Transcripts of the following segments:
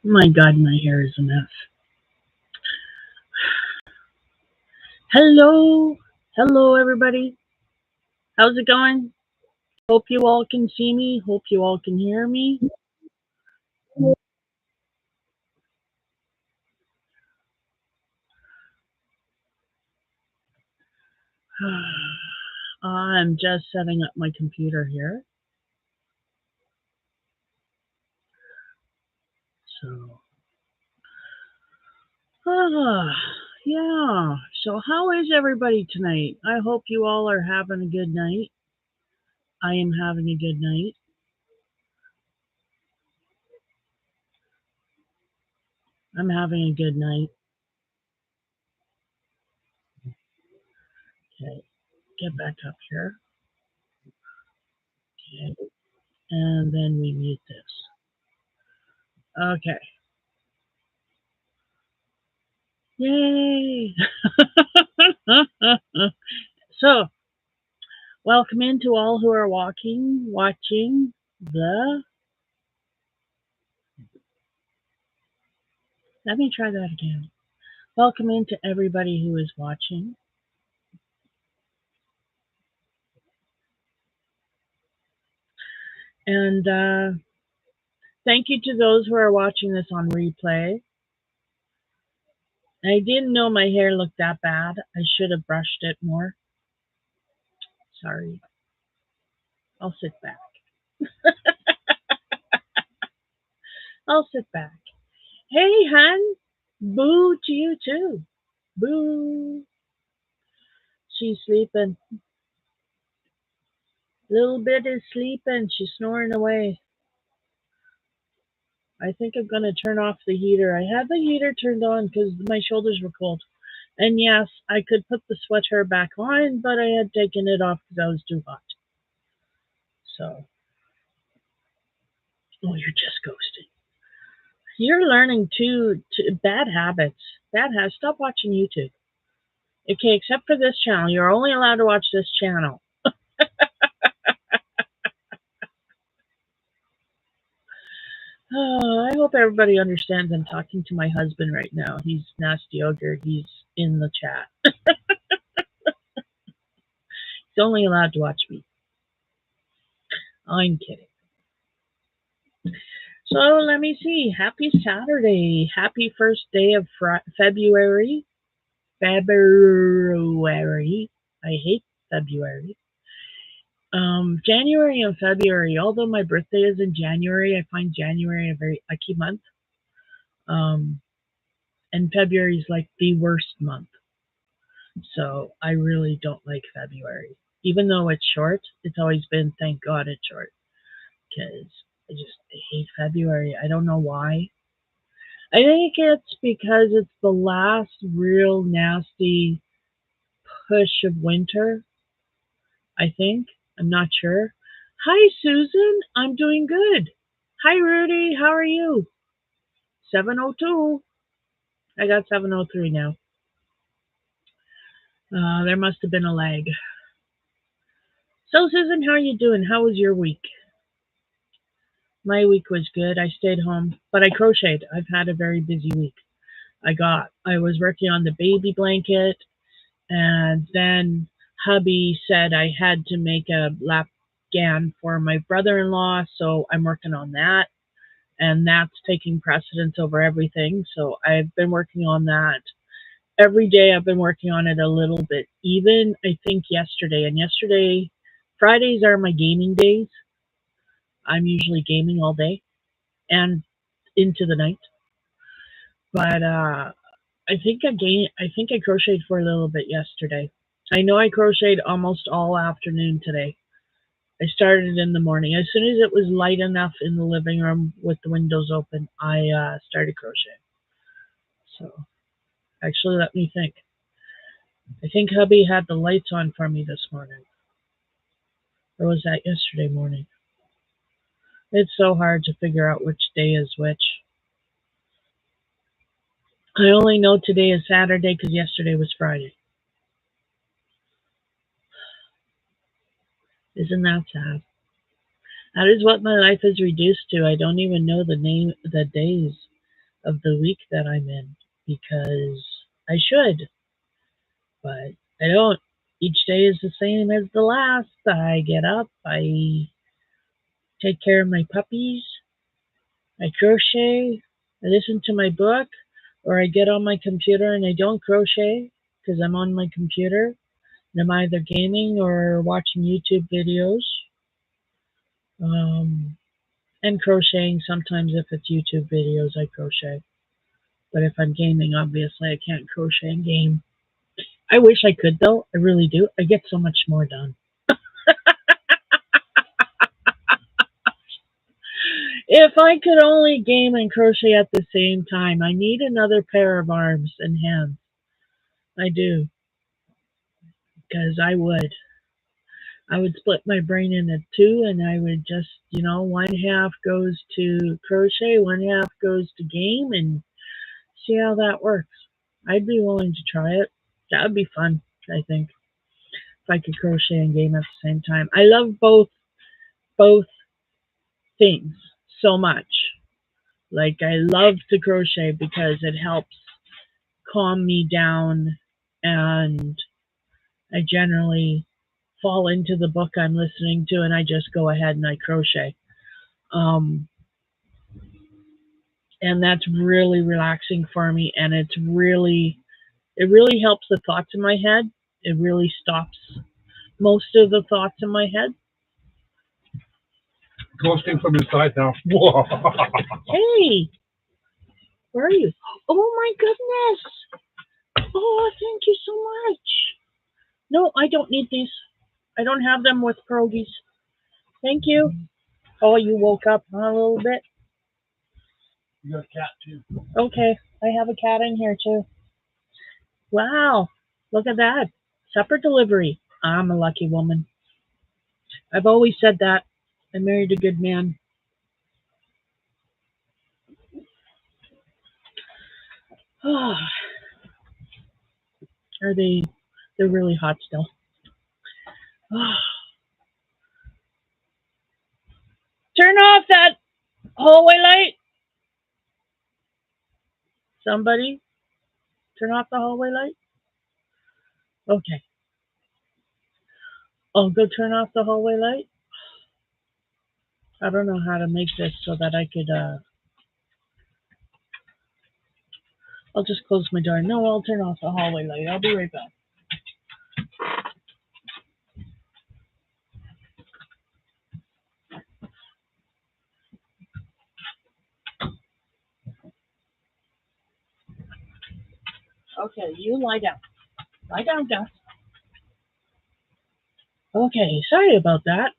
My God, my hair is a mess. Hello. Hello, everybody. How's it going? Hope you all can see me. Hope you all can hear me. I'm just setting up my computer here. So, ah, yeah. So, how is everybody tonight? I hope you all are having a good night. I am having a good night. I'm having a good night. Okay, get back up here. Okay, and then we mute this. Okay. Yay! So, welcome in to all who are watching the. Let me try that again. Welcome in to everybody who is watching. And thank you to those who are watching this on replay. I didn't know my hair looked that bad. I should have brushed it more. Sorry. I'll sit back. I'll sit back. Hey, hun. Boo to you, too. Boo. She's sleeping. Little bit is sleeping. She's snoring away. I think I'm going to turn off the heater. I had the heater turned on because my shoulders were cold. And yes, I could put the sweater back on, but I had taken it off because I was too hot. So, oh, you're just ghosting. You're learning bad habits. Bad habits. Stop watching YouTube. Okay, except for this channel. You're only allowed to watch this channel. Oh, I hope everybody understands I'm talking to my husband right now. He's Nasty Ogre. He's in the chat. He's only allowed to watch me. I'm kidding. So let me see. Happy Saturday. Happy first day of February. February. I hate February. January and February. Although my birthday is in January, I find January a very lucky month. And February is like the worst month. So I really don't like February. Even though it's short, it's always been, thank God it's short. Because I hate February. I don't know why. I think it's because it's the last real nasty push of winter. I think. I'm not sure. Hi, Susan. I'm doing good. Hi, Rudy. How are you? 702. I got 703 now. There must have been a lag. So, Susan, how are you doing? How was your week? My week was good. I stayed home, but I crocheted. I've had a very busy week. I was working on the baby blanket, and then hubby said I had to make a lap gown for my brother-in-law, so I'm working on that, and that's taking precedence over everything. So I've been working on that every day. I've been working on it a little bit. Even I think yesterday, Fridays are my gaming days. I'm usually gaming all day and into the night. But I think I crocheted for a little bit yesterday. I know I crocheted almost all afternoon today. I started in the morning. As soon as it was light enough in the living room with the windows open, I started crocheting. So, actually, let me think. I think hubby had the lights on for me this morning. Or was that yesterday morning? It's so hard to figure out which day is which. I only know today is Saturday because yesterday was Friday. Isn't that sad? That is what my life is reduced to. I don't even know the days. of the week that I'm in because I should, but I don't. Each day is the same as the last. I get up, I take care of my puppies, I crochet, I listen to my book, or I get on my computer and I don't crochet because I'm on my computer and I'm either gaming or watching YouTube videos. Um, and crocheting sometimes if it's YouTube videos, I crochet. But if I'm gaming, obviously I can't crochet and game. I wish I could though. I really do. I get so much more done. If I could only game and crochet at the same time, I need another pair of arms and hands. I do, because I would split my brain into two and I would just, one half goes to crochet, one half goes to game and see how that works. I'd be willing to try it. That would be fun, I think, if I could crochet and game at the same time. I love both things so much. Like I love to crochet because it helps calm me down and I generally fall into the book I'm listening to and I just go ahead and I crochet. Um, and that's really relaxing for me and it really helps the thoughts in my head. It really stops most of the thoughts in my head. Ghosting from inside now. Hey, where are you? Oh my goodness. Oh, thank you so much. No, I don't need these. I don't have them with pierogies. Thank you. Oh, you woke up a little bit? You got a cat too. Okay, I have a cat in here too. Wow, look at that. Supper delivery. I'm a lucky woman. I've always said that. I married a good man. Are they? They're really hot still. Turn off that hallway light. Somebody, turn off the hallway light. Okay. Oh, go turn off the hallway light. I don't know how to make this so that I could. I'll just close my door. No, I'll turn off the hallway light. I'll be right back. Okay, you lie down. Lie down, Gus. Okay, sorry about that.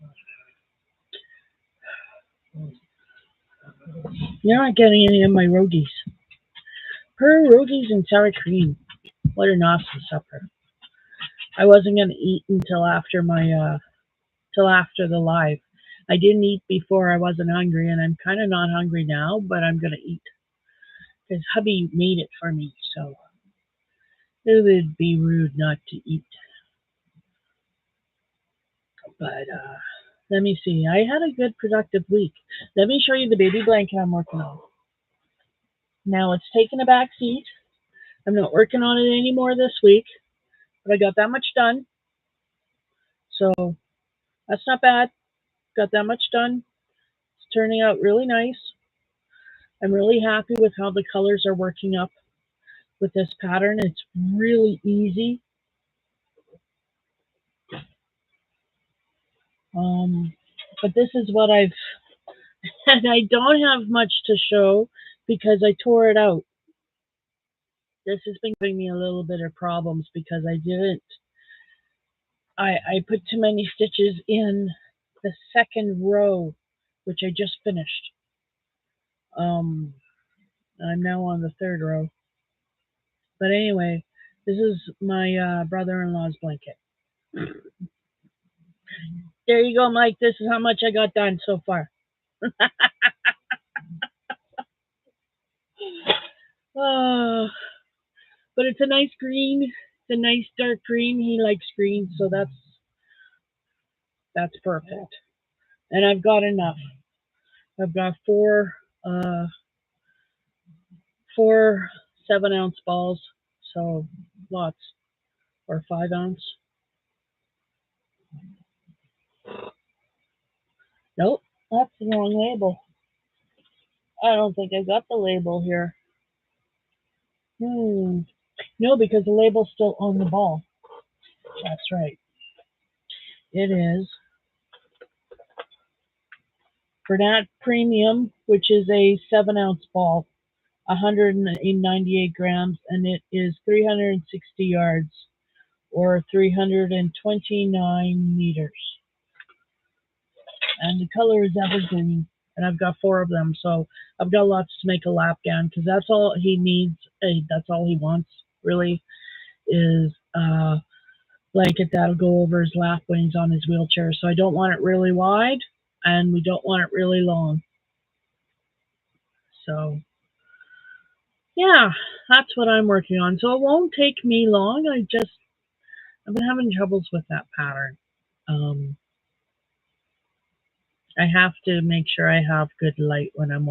You're not getting any of my rogies. Pierogies and sour cream. What an awesome supper. I wasn't gonna eat until after till after the live. I didn't eat before I wasn't hungry, and I'm kind of not hungry now, but I'm gonna eat because hubby made it for me, so it would be rude not to eat. But let me see. I had a good productive week. Let me show you the baby blanket I'm working on. Now it's taken a back seat. I'm not working on it anymore this week, but I got that much done. So that's not bad. Got that much done. It's turning out really nice. I'm really happy with how the colors are working up with this pattern. It's really easy. But this is what I've, and I don't have much to show because I tore it out. This has been giving me a little bit of problems because I put too many stitches in the second row, which I just finished. I'm now on the third row. But anyway, this is my brother-in-law's blanket. There you go, Mike. This is how much I got done so far. Oh, but it's a nice green. It's a nice dark green. He likes green, so that's perfect. And I've got enough. I've got four 4 7-ounce balls, so lots, or 5-ounce. Nope, that's the wrong label. I don't think I got the label here. No, because the label's still on the ball. That's right. It is Bernat Premium, which is a 7-ounce ball, 198 grams, and it is 360 yards, or 329 meters. And the color is evergreen, and I've got 4 of them, so I've got lots to make a lap gown, because that's all he needs. That's all he wants, really, is a blanket that'll go over his lap when he's on his wheelchair. So I don't want it really wide, and we don't want it really long. So yeah, that's what I'm working on. So it won't take me long. I've been having troubles with that pattern. I have to make sure I have good light when I'm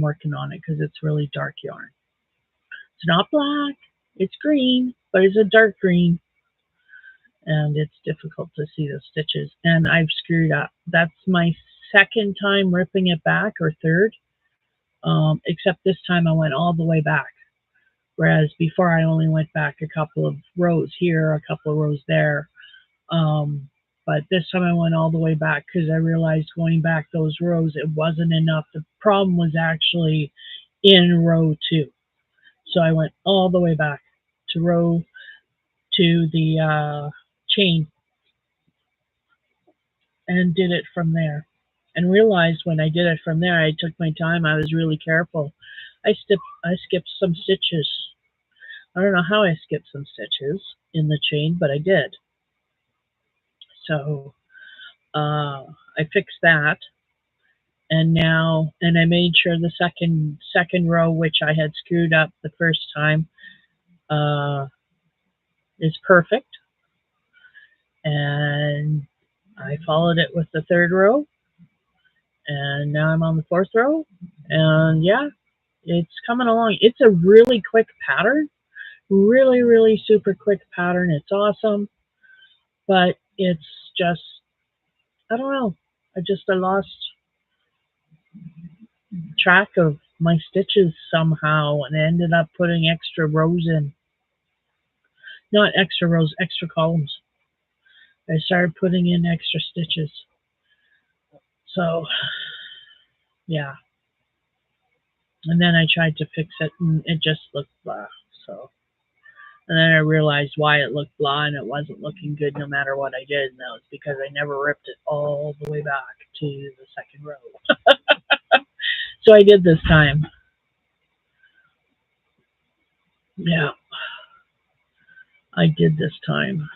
working on it, because it's really dark yarn. It's not black, it's green, but it's a dark green, and it's difficult to see the stitches, and I've screwed up. That's my second time ripping it back, or third, except this time I went all the way back, whereas before I only went back a couple of rows here, a couple of rows there. But this time I went all the way back, because I realized going back those rows, it wasn't enough. The problem was actually in row 2. So I went all the way back to the chain, and did it from there. And realized when I did it from there, I took my time. I was really careful. I skipped some stitches. I don't know how I skipped some stitches in the chain, but I did. So I fixed that, and I made sure the second row, which I had screwed up the first time, is perfect. And I followed it with the 3rd row, and now I'm on the 4th row, and yeah, it's coming along. It's a really quick pattern, really, really super quick pattern. It's awesome, but it's just, I don't know, I lost track of my stitches somehow, and I ended up putting extra rows in. Not extra rows, extra columns. I started putting in extra stitches. So yeah, and then I tried to fix it, and it just looked blah. So, and then I realized why it looked blah, and it wasn't looking good no matter what I did, and that was because I never ripped it all the way back to the 2nd row. So I did this time. Yeah, I did this time.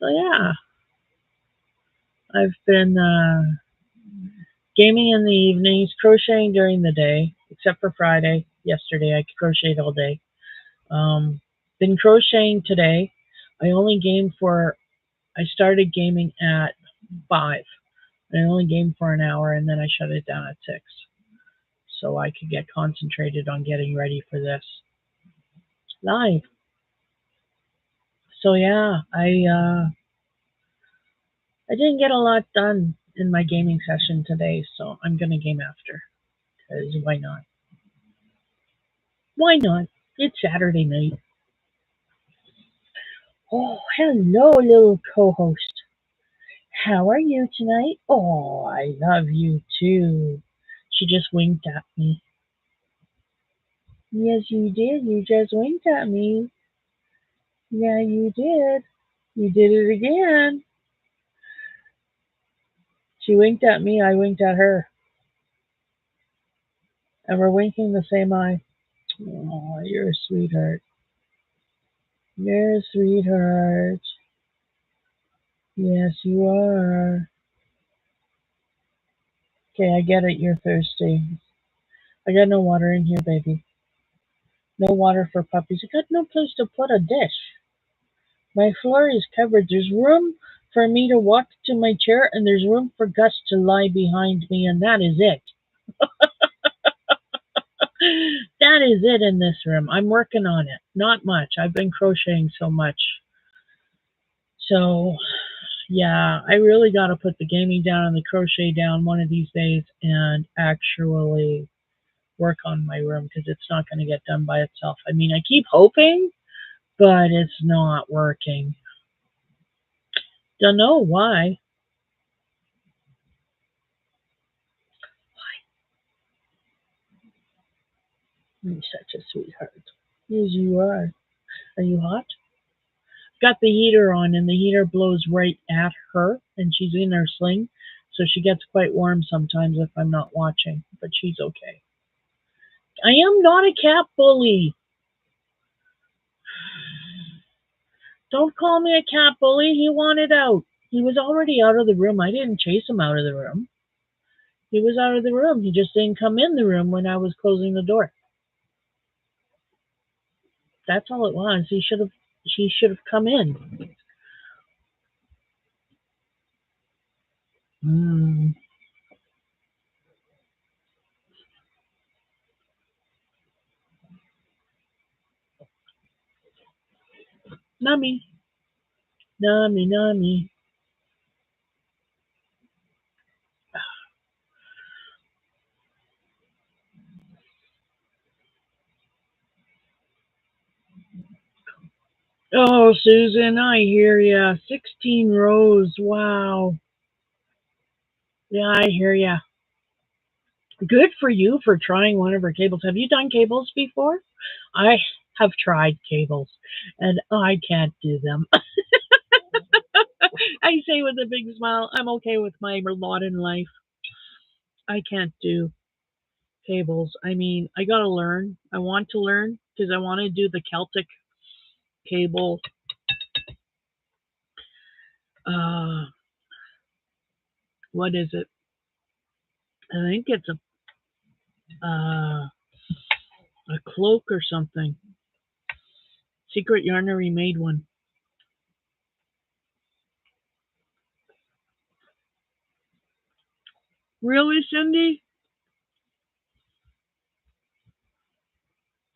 So yeah, I've been gaming in the evenings, crocheting during the day, except for Friday. Yesterday I crocheted all day. Been crocheting today. I started gaming at 5. I only gamed for an hour, and then I shut it down at 6. So I could get concentrated on getting ready for this live. So yeah, I didn't get a lot done in my gaming session today, so I'm gonna game after, because why not? Why not? It's Saturday night. Oh, hello, little co-host. How are you tonight? Oh, I love you too. She just winked at me. Yes, you did. You just winked at me. Yeah, you did. You did it again. She winked at me, I winked at her. And we're winking the same eye. Oh, you're a sweetheart. You're a sweetheart. Yes, you are. Okay, I get it. You're thirsty. I got no water in here, baby. No water for puppies. I got no place to put a dish. My floor is covered. There's room for me to walk to my chair, and there's room for Gus to lie behind me, and that is it. That is it in this room. I'm working on it. Not much. I've been crocheting so much. So, yeah, I really got to put the gaming down and the crochet down one of these days and actually work on my room because it's not going to get done by itself. I mean, I keep hoping, but it's not working. Don't know why. You're such a sweetheart. Yes, you are. Are you hot? Got the heater on, and the heater blows right at her, and she's in her sling, so she gets quite warm sometimes if I'm not watching, but she's okay. I am not a cat bully. Don't call me a cat bully. He wanted out. He was already out of the room. I didn't chase him out of the room. He was out of the room. He just didn't come in the room when I was closing the door. That's all it was. He should have come in. Mm. Nummy, nummy, nummy. Oh, Susan, I hear ya. 16 rows. Wow. Yeah, I hear ya. Good for you for trying one of her cables. Have you done cables before? I have tried cables, and I can't do them. I say with a big smile, I'm okay with my lot in life. I can't do cables. I mean, I gotta learn. I want to learn because I want to do the Celtic cable. Uh, what is it? I think it's a cloak or something. Secret Yarnery made one. Really, Cindy?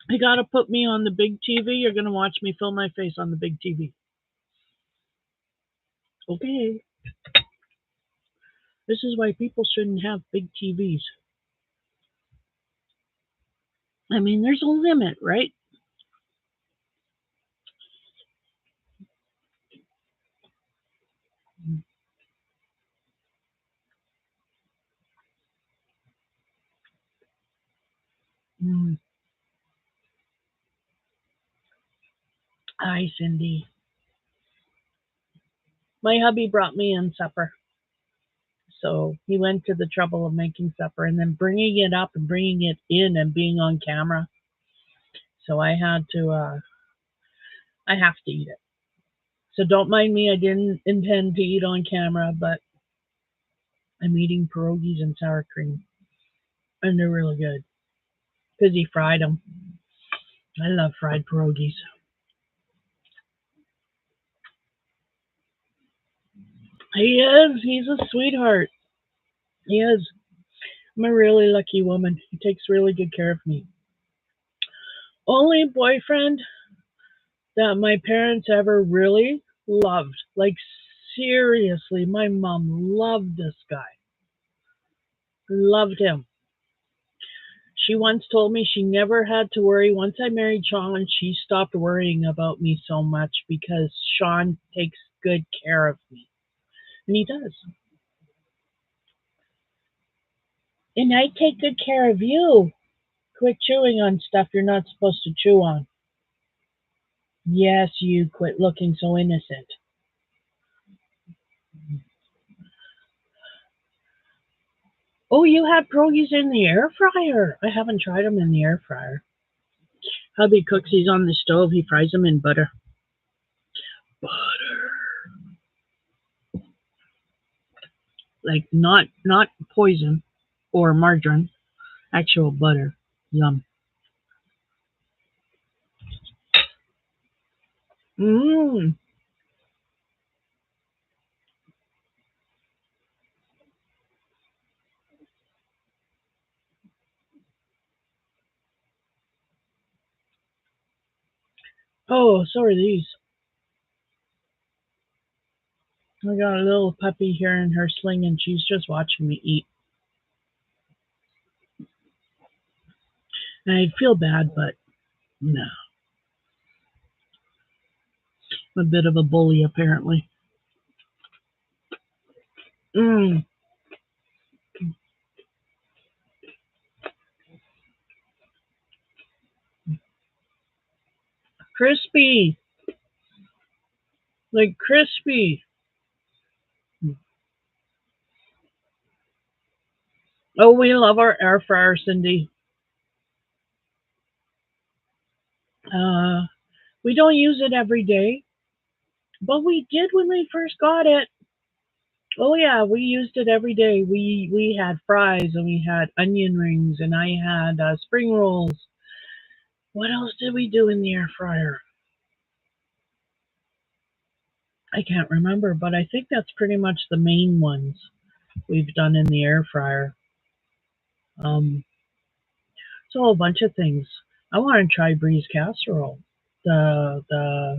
You gotta put me on the big TV. You're gonna watch me film my face on the big TV. Okay. This is why people shouldn't have big TVs. I mean, there's a limit, right? Mm. Hi, Cindy. My hubby brought me in supper. So he went to the trouble of making supper and then bringing it up and bringing it in and being on camera. So I have to eat it. So don't mind me. I didn't intend to eat on camera, but I'm eating pierogies and sour cream. And they're really good because he fried them. I love fried pierogies. He is. He's a sweetheart. He is. I'm a really lucky woman. He takes really good care of me. Only boyfriend that my parents ever really loved. Like, seriously, my mom loved this guy. Loved him. She once told me she never had to worry. Once I married Sean, she stopped worrying about me so much because Sean takes good care of me. And he does. And I take good care of you. Quit chewing on stuff you're not supposed to chew on. Yes, you quit looking so innocent. Oh, you had pierogies in the air fryer. I haven't tried them in the air fryer. Hubby cooks these on the stove. He fries them in butter. Butter. Like not poison or margarine. Actual butter. Yum. Mmm. Oh, so are these. I got a little puppy here in her sling, and she's just watching me eat. And I feel bad, but no. I'm a bit of a bully, apparently. Mmm. Crispy. Like crispy. Oh, we love our air fryer, Cindy. Uh, we don't use it every day, but we did when we first got it. Oh yeah, we used it every day. We had fries and we had onion rings and I had spring rolls. What else did we do in the air fryer? I can't remember, but I think that's pretty much the main ones we've done in the air fryer. Um, it's a whole bunch of things. I want to try Bree's casserole. The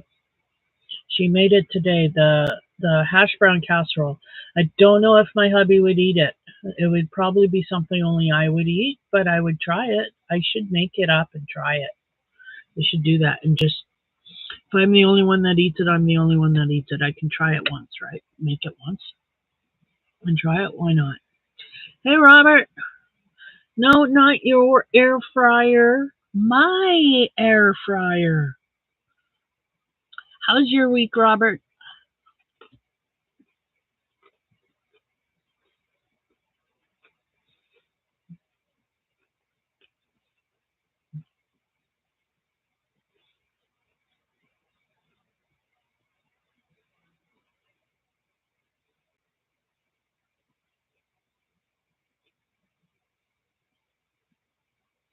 She made it today. The hash brown casserole. I don't know if my hubby would eat it. It would probably be something only I would eat, but I would try it. I should make it up and try it. We should do that and just if I'm the only one that eats it, I'm the only one that eats it. I can try it once, right? Make it once and try it. Why not? Hey, Robert. No, not your air fryer. My air fryer. How's your week, Robert?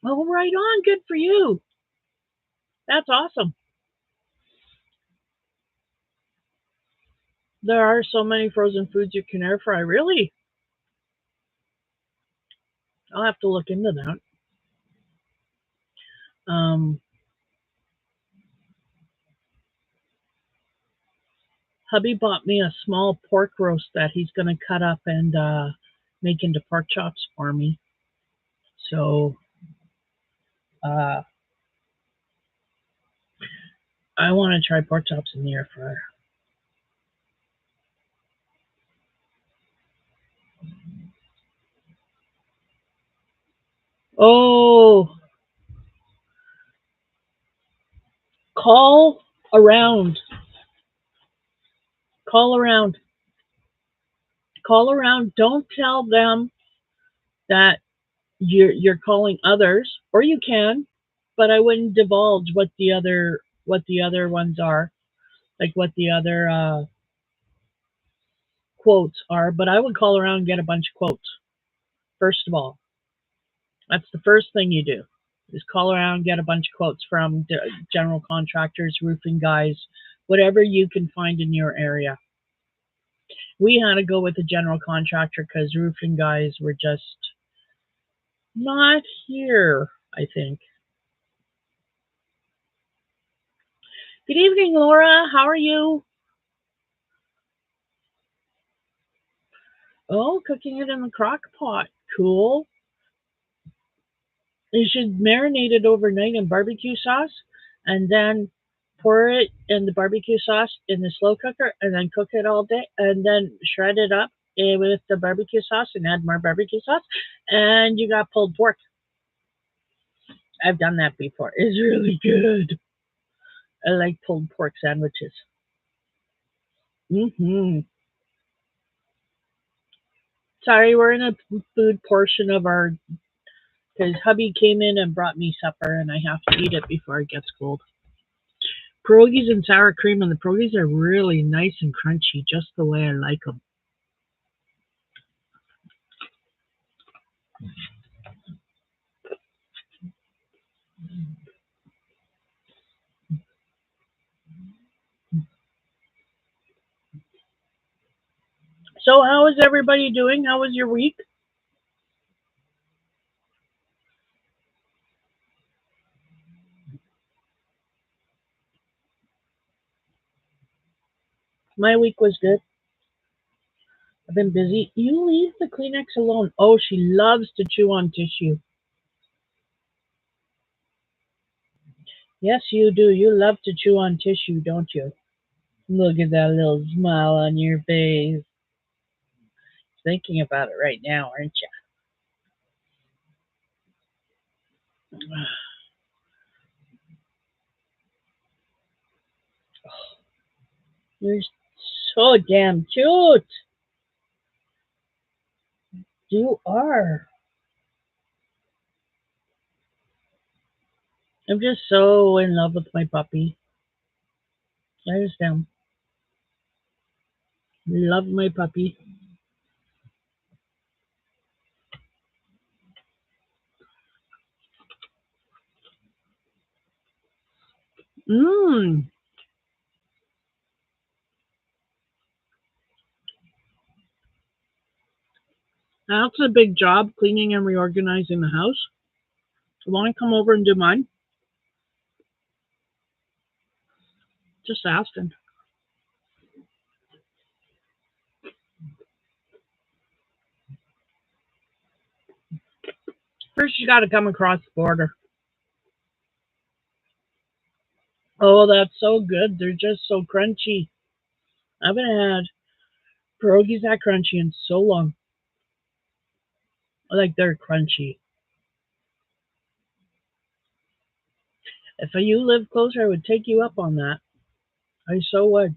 Oh, right on. Good for you. That's awesome. There are so many frozen foods you can air fry. Really? I'll have to look into that. Um, hubby bought me a small pork roast that he's going to cut up and make into pork chops for me. So uh, I want to try pork chops in the air fryer. Oh, call around. Call around. Call around. Don't tell them that you're calling others, or you can, but I wouldn't divulge what the other ones are, like what the other quotes are. But I would call around and get a bunch of quotes. First of all, that's the first thing you do. Is call around and get a bunch of quotes from general contractors, roofing guys, whatever you can find in your area. We had to go with a general contractor because roofing guys were just not here, I think. Good evening, Laura. How are you? Oh, cooking it in the crock pot. Cool. You should marinate it overnight in barbecue sauce and then pour it in the barbecue sauce in the slow cooker and then cook it all day and then shred it up with the barbecue sauce and add more barbecue sauce and you got pulled pork. I've done that before. It's really good. I like pulled pork sandwiches. Hmm. Sorry, we're in a food portion of our because hubby came in and brought me supper and I have to eat it before it gets cold. Pierogies and sour cream, and the pierogies are really nice and crunchy, just the way I like them. So, how is everybody doing? How was your week? My week was good. I've been busy. You leave the Kleenex alone. Oh, she loves to chew on tissue. Yes, you do. You love to chew on tissue, don't you? Look at that little smile on your face. Thinking about it right now, aren't you? You're so damn cute. You are. I'm just so in love with my puppy. I just am. Love my puppy. Mmm. That's a big job, cleaning and reorganizing the house. You want to come over and do mine? Just asking. First, you got to come across the border. Oh, that's so good. They're just so crunchy. I haven't had pierogies that crunchy in so long. Like, they're crunchy. If you lived closer, I would take you up on that. I so would.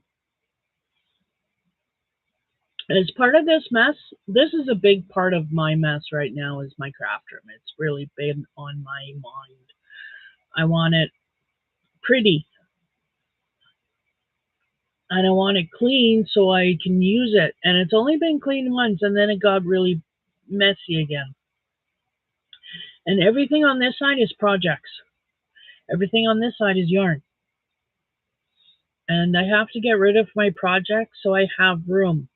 As part of this mess, this is a big part of my mess right now is my craft room. It's really been on my mind. I want it pretty and I want it clean so I can use it. And it's only been cleaned once and then it got really messy again. And everything on this side is projects. Everything on this side is yarn. And I have to get rid of my projects so I have room.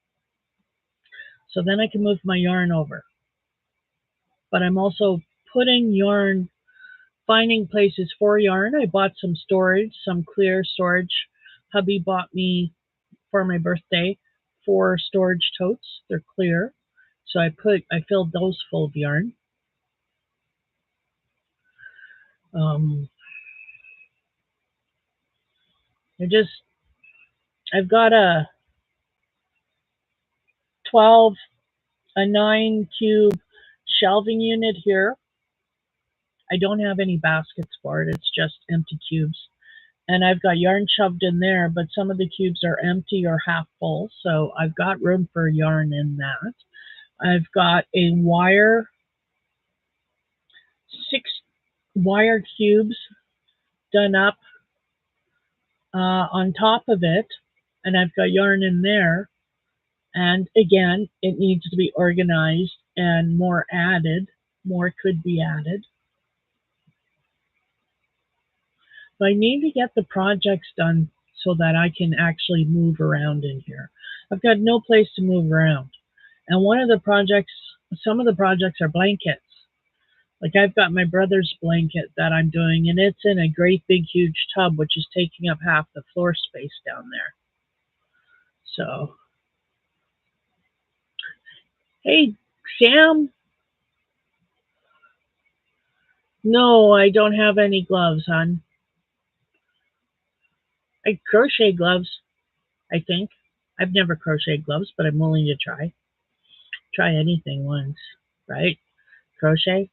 So then I can move my yarn over. But I'm also putting yarn, finding places for yarn. I bought some storage, some clear storage. Hubby bought me for my birthday 4 storage totes. They're clear. So I filled those full of yarn. Um, I've got a 9 cube shelving unit here. I don't have any baskets for it. It's just empty cubes. And I've got yarn shoved in there, but some of the cubes are empty or half full. So I've got room for yarn in that. I've got a 6 wire cubes done up on top of it. And I've got yarn in there. And again, it needs to be organized and more added. More could be added. But I need to get the projects done so that I can actually move around in here. I've got no place to move around. And some of the projects are blankets. Like I've got my brother's blanket that I'm doing, and it's in a great big huge tub, which is taking up half the floor space down there. So, hey, Sam. No, I don't have any gloves, hon. I crochet gloves, I think. I've never crocheted gloves, but I'm willing to try. Try anything once, right? Crochet.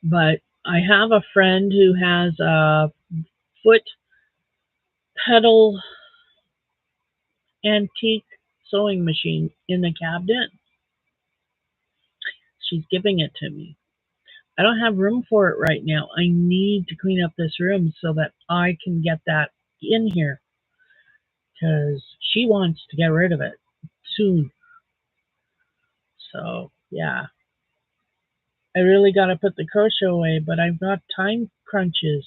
But I have a friend who has a foot pedal antique sewing machine in the cabinet. She's giving it to me. I don't have room for it right now. I need to clean up this room so that I can get that in here because she wants to get rid of it soon. So, yeah. I really got to put the crochet away, but I've got time crunches.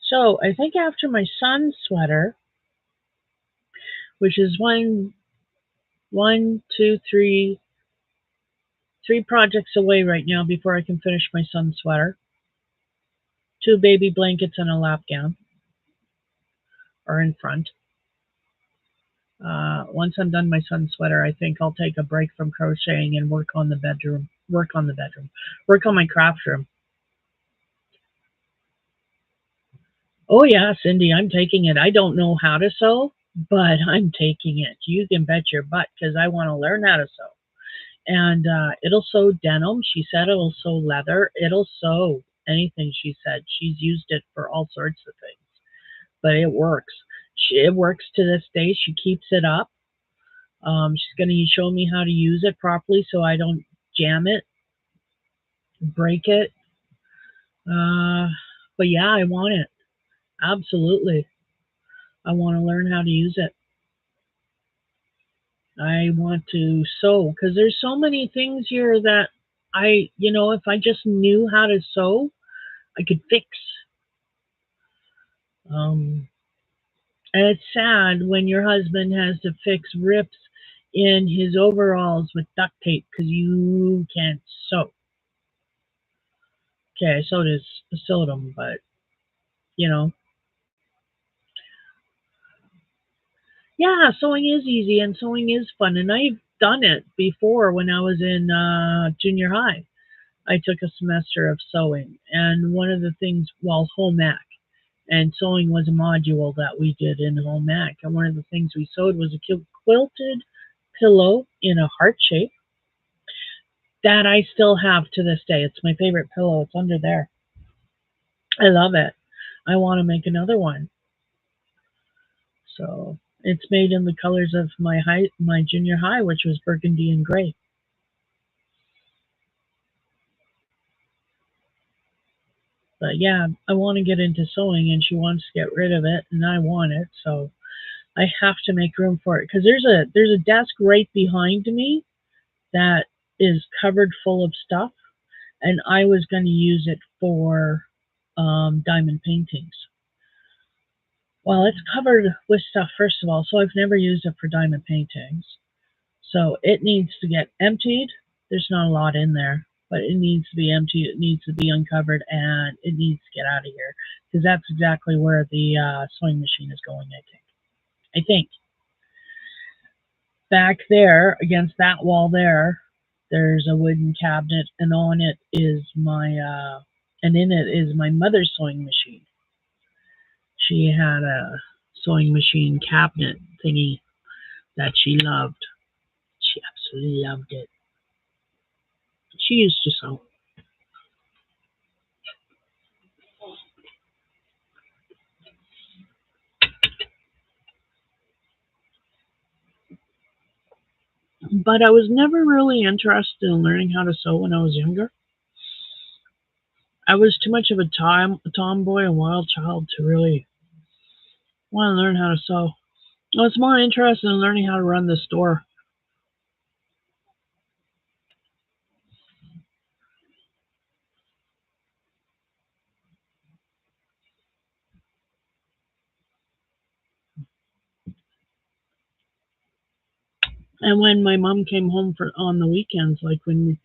So, I think after my son's sweater, which is one, two, three projects away right now before I can finish my son's sweater. 2 baby blankets and a lap gown are in front. Once I'm done my son's sweater, I think I'll take a break from crocheting and work on my craft room. Oh yeah, Cindy, I'm taking it. I don't know how to sew, but I'm taking it. You can bet your butt, because I want to learn how to sew. And it'll sew denim. She said it'll sew leather. It'll sew anything, she said. She's used it for all sorts of things. But it works. It works to this day. She keeps it up. She's going to show me how to use it properly so I don't jam it, break it. But yeah, I want it. Absolutely. I want to learn how to use it. I want to sew, because there's so many things here that if I just knew how to sew, I could fix. And it's sad when your husband has to fix rips in his overalls with duct tape because you can't sew. Okay, I sewed them, but yeah, sewing is easy and sewing is fun, and I've done it before when I was in junior high. I took a semester of sewing, and one of the things, home ec, and sewing was a module that we did in home ec, and one of the things we sewed was a quilted pillow in a heart shape that I still have to this day. It's my favorite pillow. It's under there. I love it. I want to make another one. So it's made in the colors of my junior high, which was burgundy and gray. But yeah, I want to get into sewing, and she wants to get rid of it, and I want it, so I have to make room for it, because there's a desk right behind me that is covered full of stuff, and I was going to use it for diamond paintings. Well, it's covered with stuff, first of all, so I've never used it for diamond paintings. So it needs to get emptied. There's not a lot in there, but it needs to be emptied. It needs to be uncovered, and it needs to get out of here, because that's exactly where the sewing machine is going, I think. Back there, against that wall there's a wooden cabinet, and on it is and in it is my mother's sewing machine. She had a sewing machine cabinet thingy that she loved. She absolutely loved it. She used to sew. But I was never really interested in learning how to sew when I was younger. I was too much of a tomboy and wild child to really want to learn how to sew. I was more interested in learning how to run the store. And when my mom came home on the weekends, like when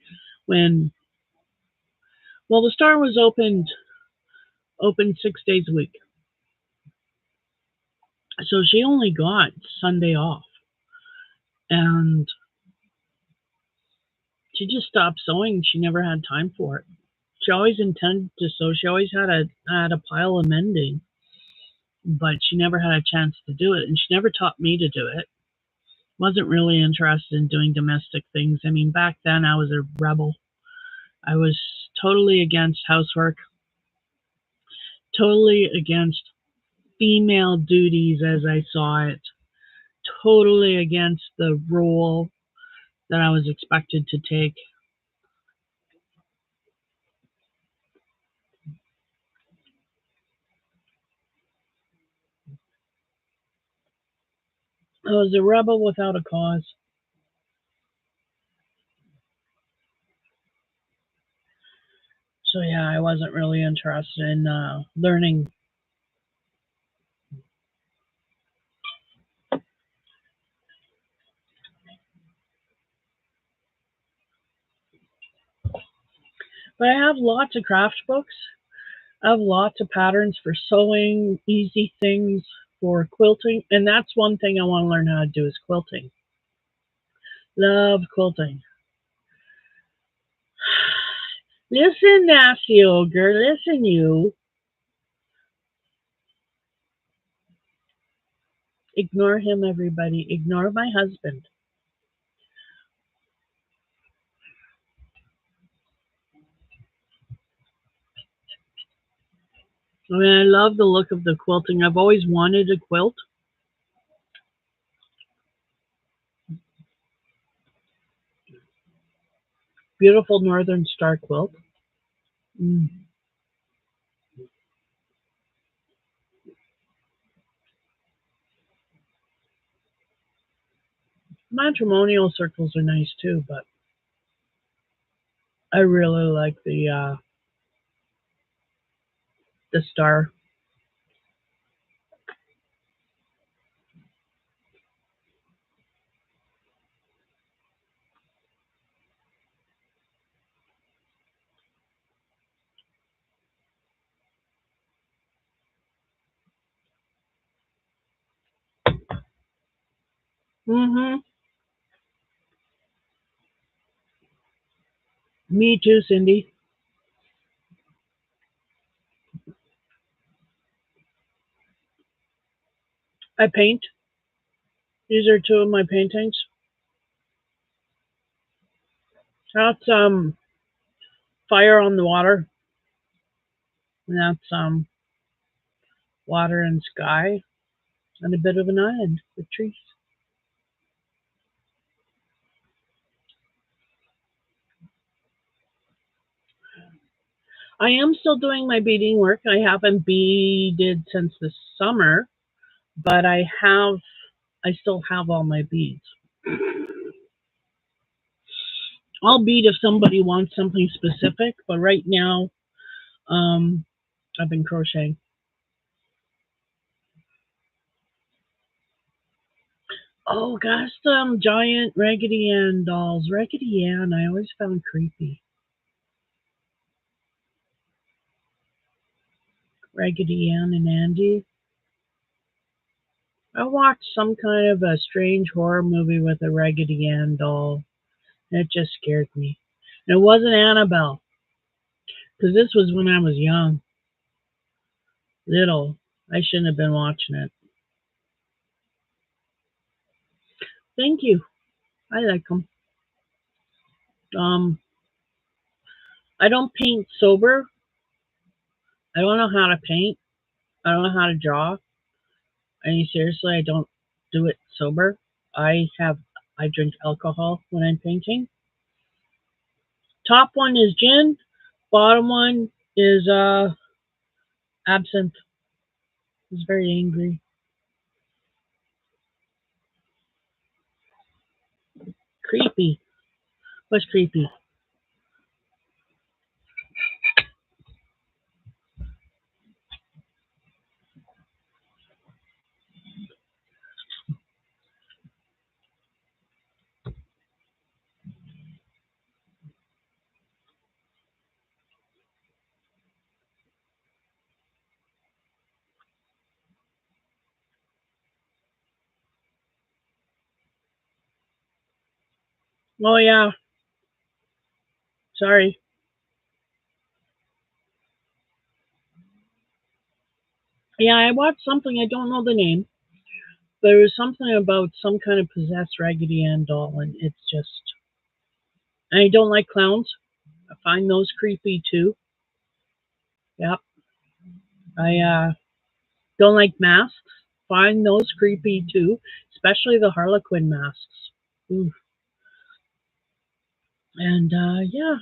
the store was open 6 days a week, so she only got Sunday off, and she just stopped sewing. She never had time for it. She always intended to sew. She always had a pile of mending, but she never had a chance to do it, and she never taught me to do it. Wasn't really interested in doing domestic things. I mean, back then I was a rebel. I was totally against housework, totally against female duties as I saw it, totally against the role that I was expected to take. I was a rebel without a cause. So yeah, I wasn't really interested in learning. But I have lots of craft books. I have lots of patterns for sewing, easy things for quilting, and that's one thing I want to learn how to do is quilting. Love quilting. Listen, nasty ogre, listen, you. Ignore him, everybody. Ignore my husband. I mean, I love the look of the quilting. I've always wanted a quilt. Beautiful Northern Star quilt. Mm. Matrimonial circles are nice too, but I really like the star. Mm-hmm. Me too, Cindy. I paint. These are two of my paintings. That's fire on the water. And that's water and sky and a bit of an island with trees. I am still doing my beading work. I haven't beaded since the summer, but I still have all my beads. I'll bead if somebody wants something specific, but right now, um, I've been crocheting. Oh gosh, some giant Raggedy Ann dolls. Raggedy Ann, I always found creepy. Raggedy Ann and Andy. I watched some kind of a strange horror movie with a Raggedy Ann doll, and it just scared me. And it wasn't Annabelle, because this was when I was young, little. I shouldn't have been watching it. Thank you. I like them. Um, I don't paint sober. I don't know how to paint. I don't know how to draw. I mean, seriously, I don't do it sober. I drink alcohol when I'm painting. Top one is gin. Bottom one is absinthe. He's very angry. Creepy. What's creepy? Oh yeah. Sorry. Yeah, I watched something. I don't know the name. There was something about some kind of possessed Raggedy Ann doll, and it's just. I don't like clowns. I find those creepy too. Yep. I don't like masks. Find those creepy too, especially the Harlequin masks. Ooh. And yeah,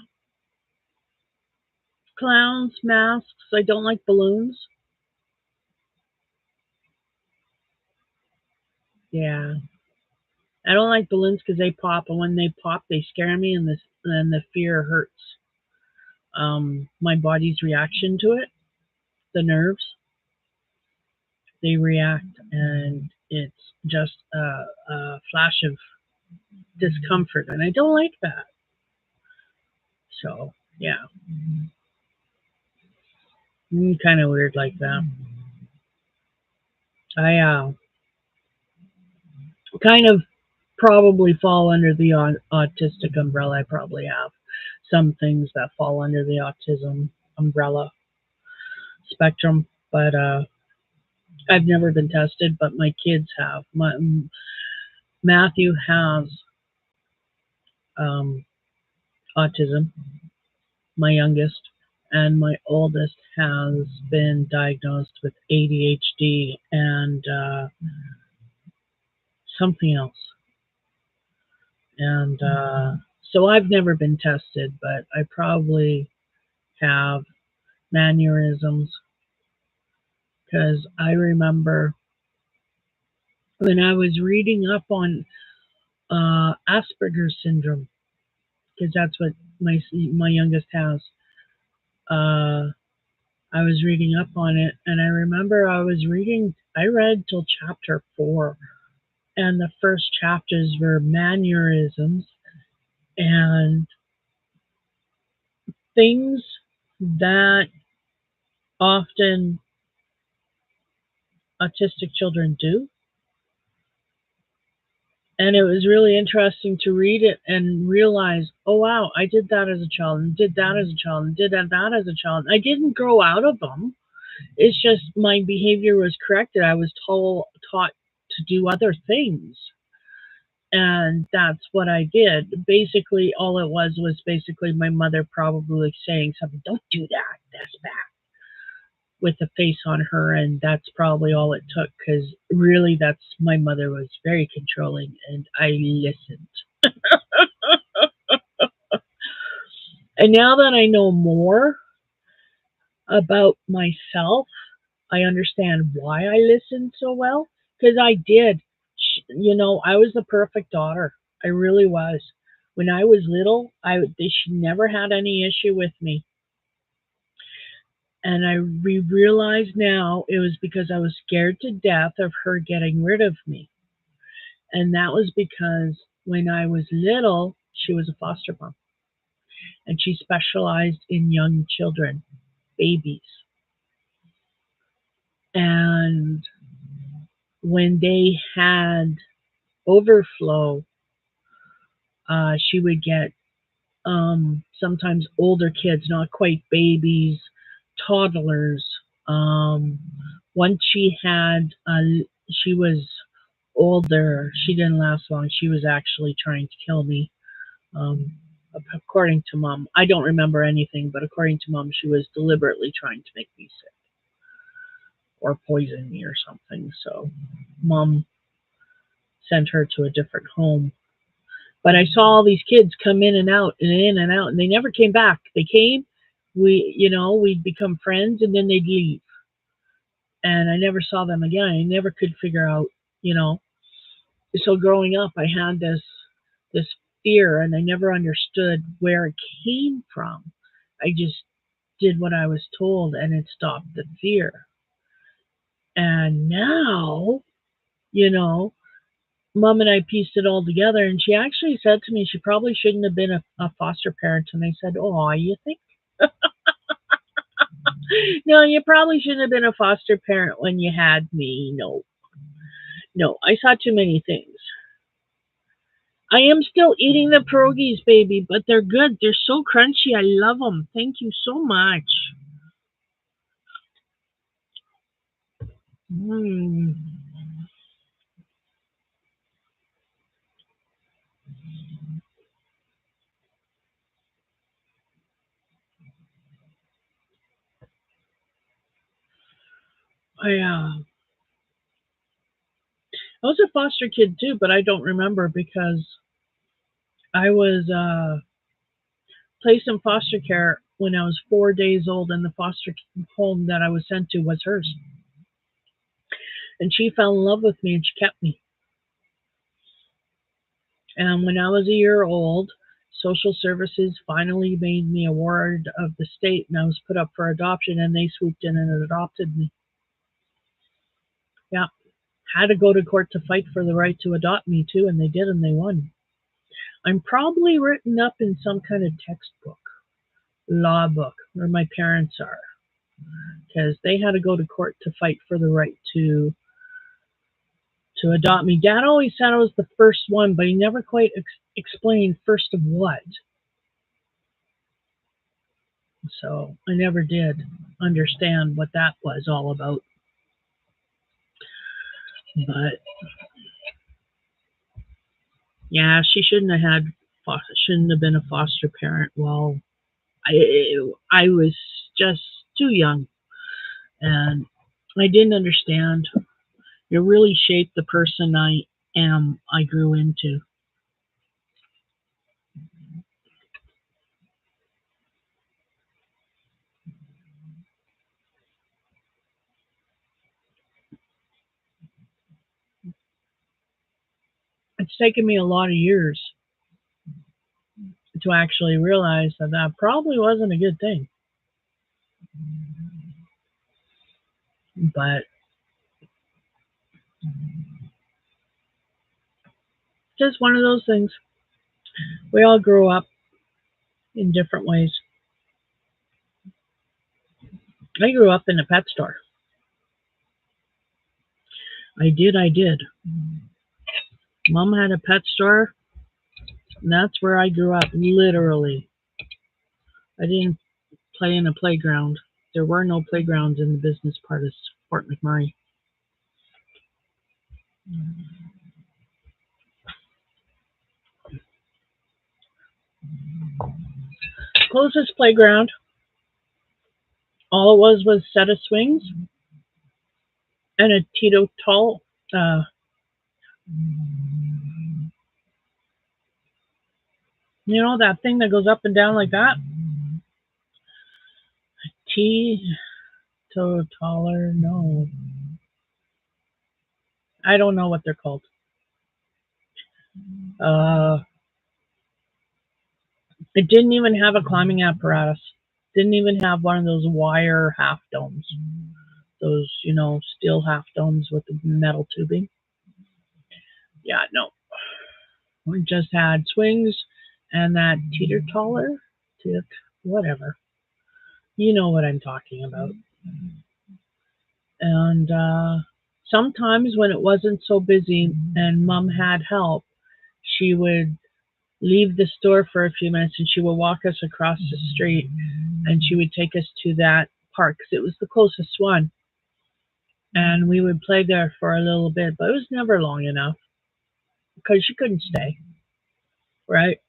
clowns, masks. I don't like balloons. Yeah, I don't like balloons because they pop, and when they pop, they scare me, and the fear hurts. My body's reaction to it, the nerves, they react, and it's just a flash of discomfort, and I don't like that. So yeah. Kind of weird like that. I kind of probably fall under the autistic umbrella. I probably have some things that fall under the autism umbrella spectrum, but I've never been tested, but my kids have. Matthew has um, autism, my youngest, and my oldest has been diagnosed with ADHD and something else. And so I've never been tested, but I probably have mannerisms because I remember when I was reading up on Asperger's syndrome, because that's what my youngest has. Uh, I was reading up on it, and I remember I read till chapter 4, and the first chapters were mannerisms and things that often autistic children do. And it was really interesting to read it and realize, oh wow, I did that as a child, and did that as a child, and did that as a child. I didn't grow out of them. It's just my behavior was corrected. I was taught to do other things. And that's what I did. Basically, all it was basically my mother probably saying something, don't do that, that's bad, with the face on her. And that's probably all it took because really, my mother was very controlling and I listened. And now that I know more about myself, I understand why I listened so well because I did. I was the perfect daughter. I really was. When I was little, she never had any issue with me, and I realize now it was because I was scared to death of her getting rid of me, and that was because when I was little, she was a foster mom, and she specialized in young children, babies, and when they had overflow, she would get sometimes older kids, not quite babies, toddlers. Um, Once she was older. She didn't last long. She was actually trying to kill me. Um, According to mom, I don't remember anything, but according to mom, she was deliberately trying to make me sick or poison me or something. So mom sent her to a different home. But I saw all these kids come in and out and in and out, and they never came back. They came, we'd become friends, and then they'd leave. And I never saw them again. I never could figure out, you know. So growing up, I had this fear, and I never understood where it came from. I just did what I was told, and it stopped the fear. And now, you know, mom and I pieced it all together, and she actually said to me she probably shouldn't have been a foster parent. And I said, "Oh, you think?" No, you probably shouldn't have been a foster parent when you had me. No, no, I saw too many things. I am still eating the pierogies, baby, but they're good. They're so crunchy. I love them. Thank you so much. Mm. I was a foster kid too, but I don't remember because I was placed in foster care when I was 4 days old, and the foster home that I was sent to was hers. And she fell in love with me, and she kept me. And when I was a year old, social services finally made me a ward of the state, and I was put up for adoption, and they swooped in and adopted me. Yeah, had to go to court to fight for the right to adopt me too, and they did, and they won. I'm probably written up in some kind of textbook, law book, where my parents are. because they had to go to court to fight for the right to adopt me. Dad always said I was the first one, but he never quite explained first of what. So I never did understand what that was all about. But yeah, she shouldn't have been a foster parent. Well, I was just too young, and I didn't understand. It really shaped the person I am. I grew into. It's taken me a lot of years to actually realize that that probably wasn't a good thing. But just one of those things. We all grow up in different ways. I grew up in a pet store. I did. Mom had a pet store, and that's where I grew up, literally. I didn't play in a playground. There were no playgrounds in the business part of Fort McMurray. Closest playground, all it was a set of swings and a teeter-totter. You know that thing that goes up and down like that? Teeter-totter, no. I don't know what they're called. Uh, it didn't even have a climbing apparatus. Didn't even have one of those wire half domes. Those, steel half domes with the metal tubing. Yeah, no. We just had swings and that teeter-totter, whatever. You know what I'm talking about. And sometimes when it wasn't so busy and Mom had help, she would leave the store for a few minutes and she would walk us across the street and she would take us to that park because it was the closest one. And we would play there for a little bit, but it was never long enough because she couldn't stay, right?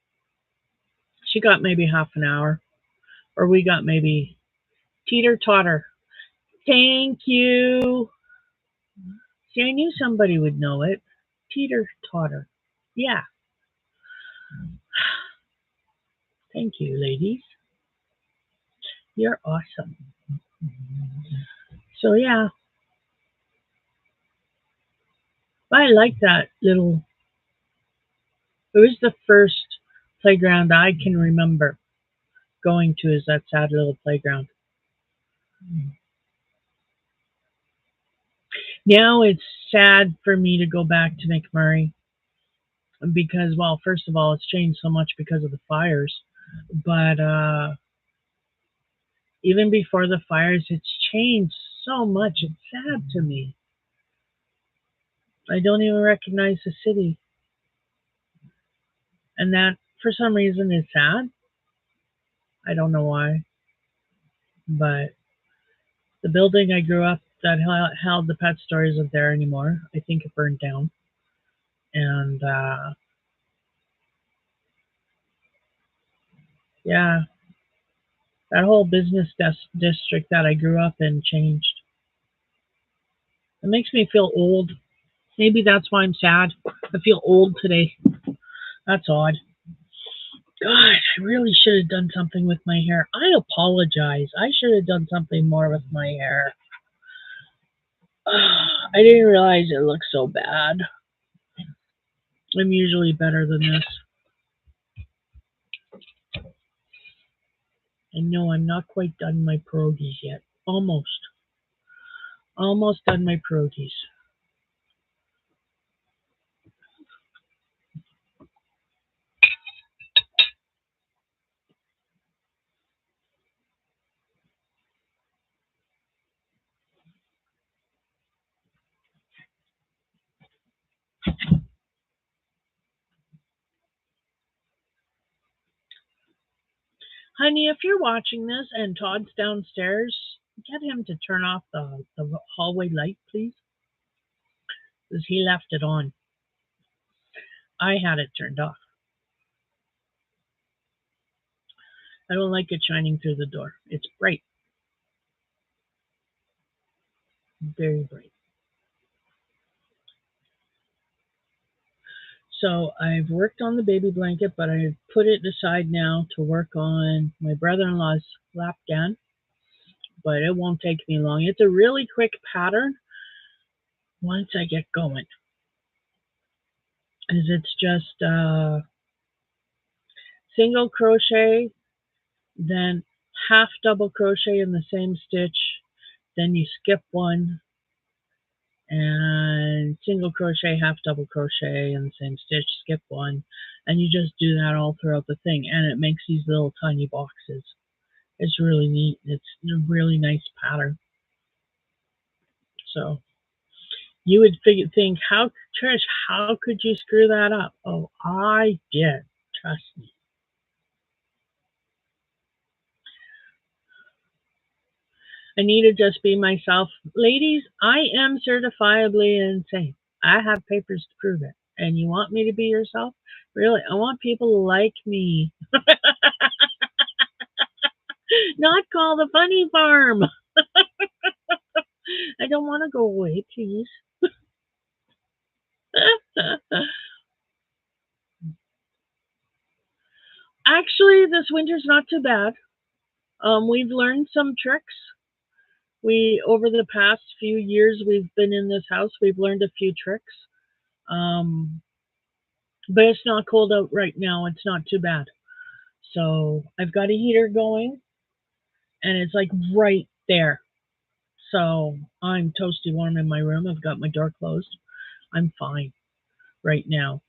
She got maybe half an hour, or we got maybe teeter-totter. Thank you. See, I knew somebody would know it. Teeter-totter. Yeah. Thank you, ladies. You're awesome. So, yeah, I like that little. It was the first playground I can remember going to, is that sad little playground. Now it's sad for me to go back to McMurray because, well, first of all, it's changed so much because of the fires. But even before the fires, it's changed so much. It's sad to me. I don't even recognize the city. And that, for some reason, is sad. I don't know why. But the building I grew up that held the pet store isn't there anymore. I think it burned down. And yeah, that whole business district that I grew up in changed. It makes me feel old. Maybe that's why I'm sad. I feel old today. That's odd. God, I really should have done something with my hair. I apologize. I should have done something more with my hair. I didn't realize it looked so bad. I'm usually better than this. And no, I'm not quite done my pierogies yet. Almost. Almost done my pierogies. Honey, if you're watching this and Todd's downstairs, get him to turn off the hallway light, please, because he left it on. I had it turned off. I don't like it shining through the door. It's bright. Very bright. So I've worked on the baby blanket, but I've put it aside now to work on my brother-in-law's lapgan. But it won't take me long. It's a really quick pattern once I get going. As it's just single crochet, then half double crochet in the same stitch, then you skip one, and single crochet, half double crochet in the same stitch, skip one, and you just do that all throughout the thing, and it makes these little tiny boxes. It's really neat. It's a really nice pattern. So you would think, how, Trish, how could you screw that up? Oh, I did. Trust me. I need to just be myself. Ladies, I am certifiably insane. I have papers to prove it. And you want me to be yourself? Really, I want people to like me. Not call the funny farm. I don't want to go away, please. Actually, this winter's not too bad. We've learned some tricks. Over the past few years we've been in this house, we've learned a few tricks. But it's not cold out right now. It's not too bad. So I've got a heater going, and it's like right there. So I'm toasty warm in my room. I've got my door closed. I'm fine right now.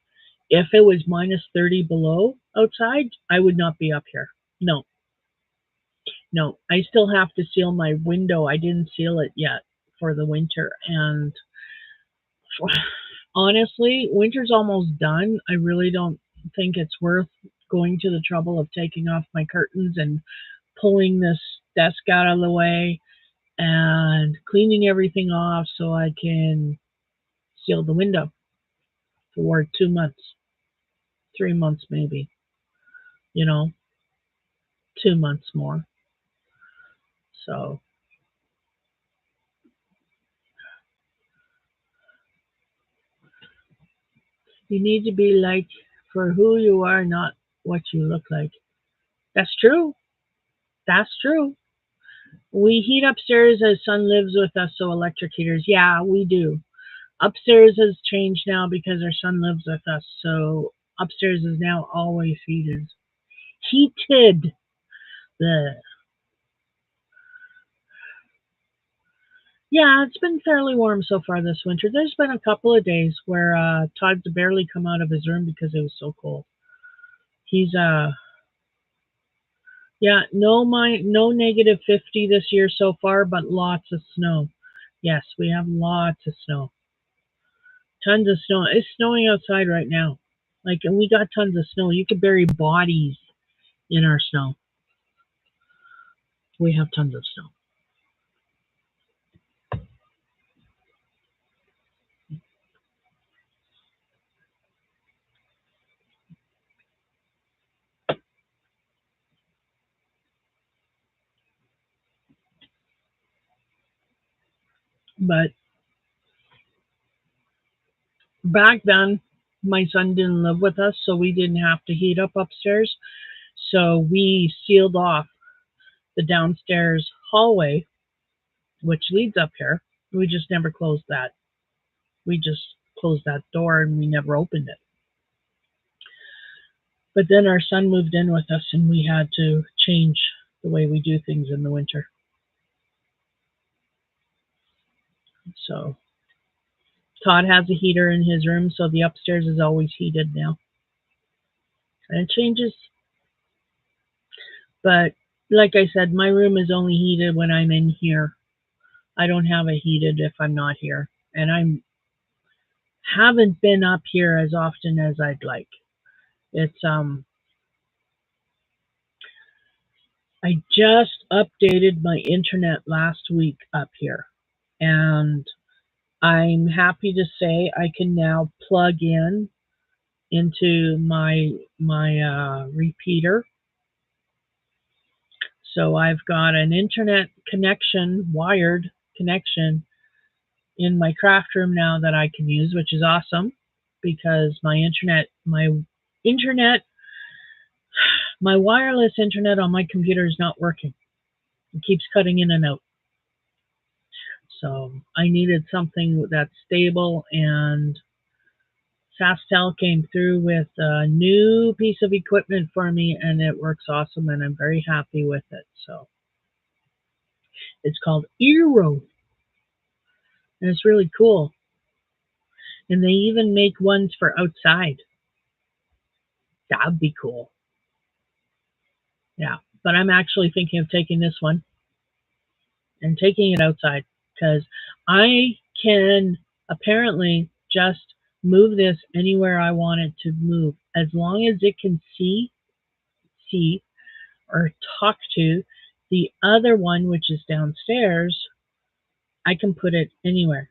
If it was minus 30 below outside, I would not be up here. No. I still have to seal my window. I didn't seal it yet for the winter. And honestly, winter's almost done. I really don't think it's worth going to the trouble of taking off my curtains and pulling this desk out of the way and cleaning everything off so I can seal the window for 2 months, 3 months maybe, 2 months more. So you need to be like for who you are, not what you look like. That's true. That's true. We heat upstairs as son lives with us, so electric heaters. Yeah, we do. Upstairs has changed now because our son lives with us, so upstairs is now always heated. Heated. The Yeah, it's been fairly warm so far this winter. There's been a couple of days where Todd's barely come out of his room because it was so cold. He's yeah, no negative 50 this year so far, but lots of snow. Yes, we have lots of snow. Tons of snow. It's snowing outside right now. And we got tons of snow. You could bury bodies in our snow. We have tons of snow. But back then, my son didn't live with us, so we didn't have to heat up upstairs. So we sealed off the downstairs hallway, which leads up here. We just never closed that. We just closed that door and we never opened it. But then our son moved in with us and we had to change the way we do things in the winter. So Todd has a heater in his room, so the upstairs is always heated now. And it changes. But like I said, my room is only heated when I'm in here. I don't have it heated if I'm not here. And I haven't been up here as often as I'd like. It's I just updated my internet last week up here, and I'm happy to say I can now plug in into my repeater. So I've got an internet connection, wired connection in my craft room now that I can use, which is awesome because internet, my wireless internet on my computer is not working. It keeps cutting in and out. So I needed something that's stable, and SaskTel came through with a new piece of equipment for me, and it works awesome, and I'm very happy with it. So it's called Eero, and it's really cool. And they even make ones for outside. That'd be cool. Yeah, but I'm actually thinking of taking this one and taking it outside because I can apparently just move this anywhere I want it to move as long as it can see or talk to the other one, which is downstairs. I can put it anywhere.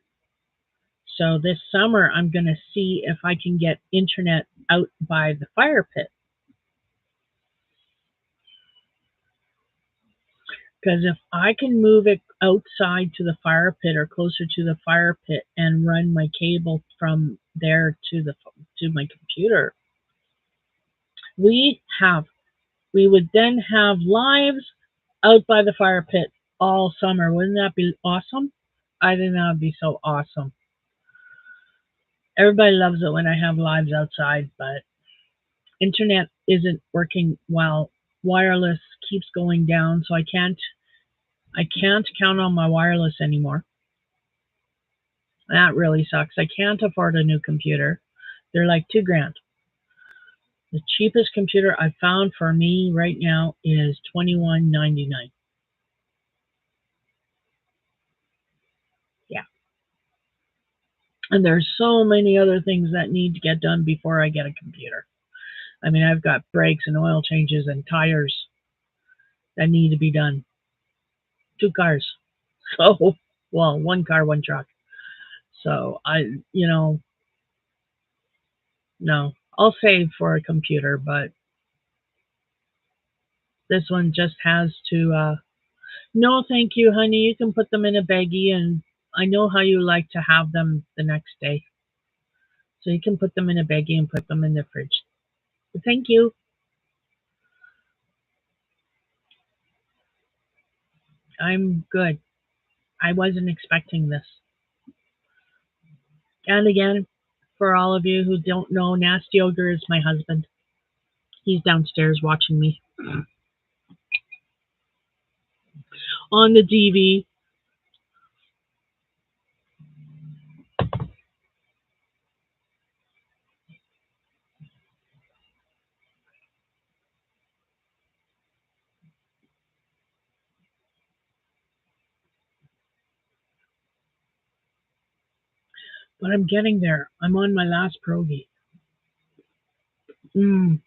So this summer I'm going to see if I can get internet out by the fire pit. Because if I can move it outside to the fire pit or closer to the fire pit and run my cable from there to my computer, we would then have lives out by the fire pit all summer. Wouldn't that be awesome? I think that would be so awesome. Everybody loves it when I have lives outside, but internet isn't working well. Wireless keeps going down, so I can't count on my wireless anymore. That really sucks. I can't afford a new computer. They're like $2,000. The cheapest computer I found for me right now is $21.99. Yeah. And there's so many other things that need to get done before I get a computer. I mean, I've got brakes and oil changes and tires that need to be done. 2 cars. So, well, 1 car, 1 truck. So no, I'll save for a computer, but this one just has to, no, thank you, honey. You can put them in a baggie, and I know how you like to have them the next day. So you can put them in a baggie and put them in the fridge. But thank you. I'm good. I wasn't expecting this. And again, for all of you who don't know, Nasty Ogre is my husband. He's downstairs watching me on the TV. But I'm getting there. I'm on my last pierogi. Mmm,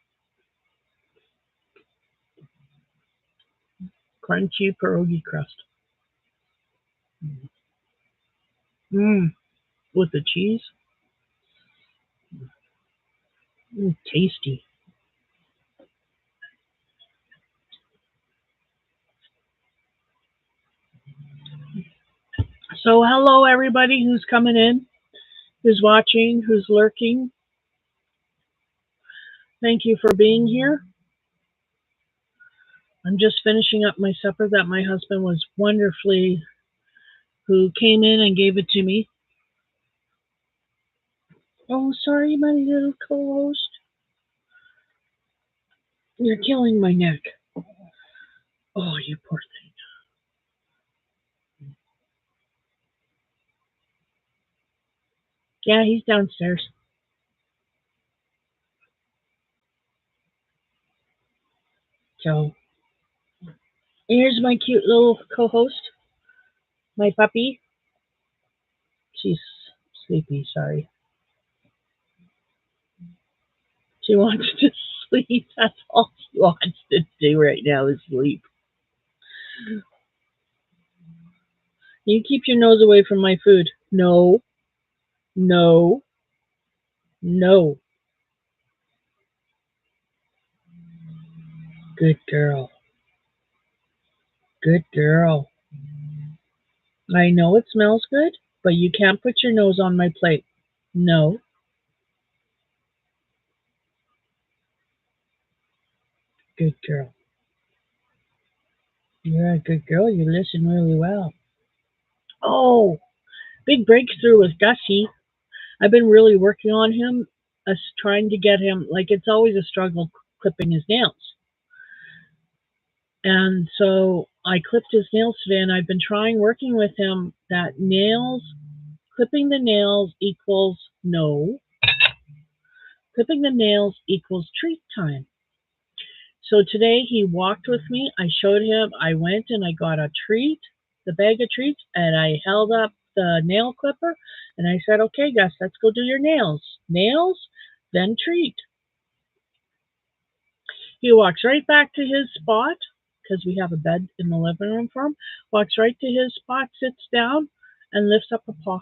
crunchy pierogi crust. Mmm, with the cheese. Tasty. So hello everybody who's coming in, who's watching, who's lurking. Thank you for being here. I'm just finishing up my supper that my husband who came in and gave it to me. Oh, sorry, my little co-host. You're killing my neck. Oh, you poor thing. Yeah, he's downstairs. So, here's my cute little co-host, my puppy. She's sleepy, sorry. She wants to sleep. That's all she wants to do right now is sleep. You keep your nose away from my food. No, no, no. Good girl. Good girl. I know it smells good, but you can't put your nose on my plate. No. Good girl. You're a good girl. You listen really well. Oh, big breakthrough with Gussie. I've been really working on him, trying to get him, like, it's always a struggle clipping his nails. And so I clipped his nails today, and I've been trying working with him that clipping the nails equals no, clipping the nails equals treat time. So today he walked with me. I showed him, I went and I got a treat, the bag of treats, and I held up the nail clipper and I said, okay, Gus, let's go do your nails. Nails, then treat. He walks right back to his spot because we have a bed in the living room for him. Walks right to his spot, sits down, and lifts up a paw.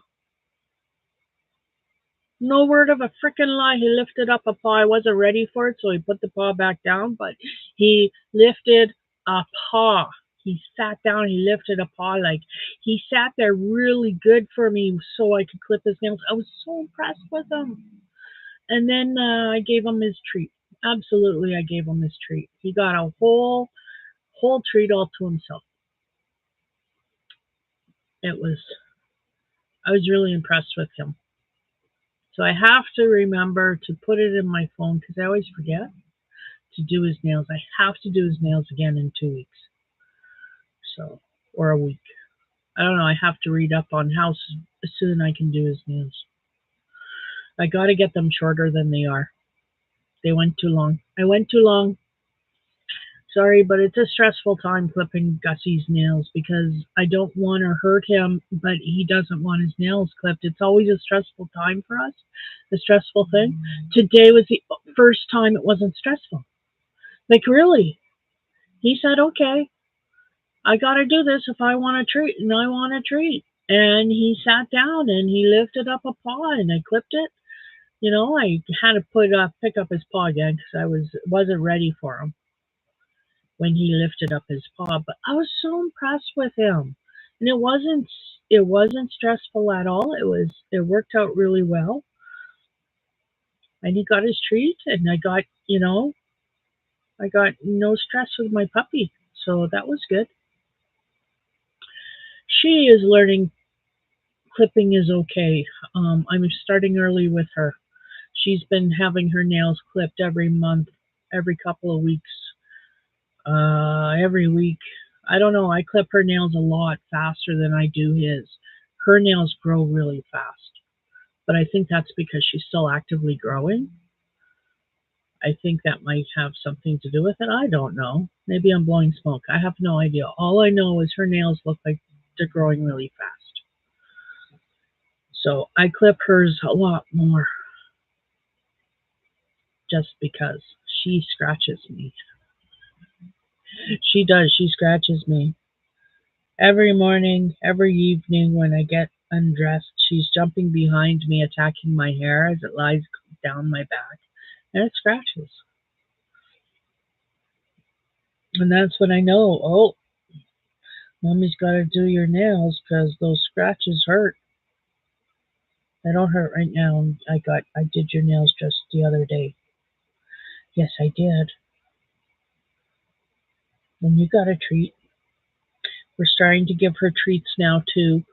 No word of a frickin' lie. He lifted up a paw. I wasn't ready for it, so he put the paw back down, but he lifted a paw. He sat down, he lifted a paw, like he sat there really good for me so I could clip his nails. I was so impressed with him. And then I gave him his treat. Absolutely, I gave him his treat. He got a whole treat all to himself. I was really impressed with him. So I have to remember to put it in my phone because I always forget to do his nails. I have to do his nails again in 2 weeks. So, or a week. I don't know. I have to read up on how soon I can do his nails. I got to get them shorter than they are. They went too long. I went too long. Sorry, but it's a stressful time clipping Gussie's nails because I don't want to hurt him, but he doesn't want his nails clipped. It's always a stressful time for us, a stressful thing. Today was the first time it wasn't stressful. Like, really. He said, okay, I got to do this if I want a treat, and I want a treat. And he sat down and he lifted up a paw and I clipped it. You know, I had to pick up his paw again because wasn't ready for him when he lifted up his paw. But I was so impressed with him, and it wasn't stressful at all. It worked out really well, and he got his treat, and I got no stress with my puppy, so that was good. She is learning clipping is okay. I'm starting early with her. She's been having her nails clipped every month, every couple of weeks, every week. I don't know. I clip her nails a lot faster than I do his. Her nails grow really fast, but I think that's because she's still actively growing. I think that might have something to do with it. I don't know. Maybe I'm blowing smoke. I have no idea. All I know is her nails look like they're growing really fast. So I clip hers a lot more just because she scratches me. She does. She scratches me. Every morning, every evening when I get undressed, she's jumping behind me, attacking my hair as it lies down my back, and it scratches. And that's when I know, oh, Mommy's got to do your nails because those scratches hurt. They don't hurt right now. I did your nails just the other day. Yes, I did. And you got a treat. We're starting to give her treats now too,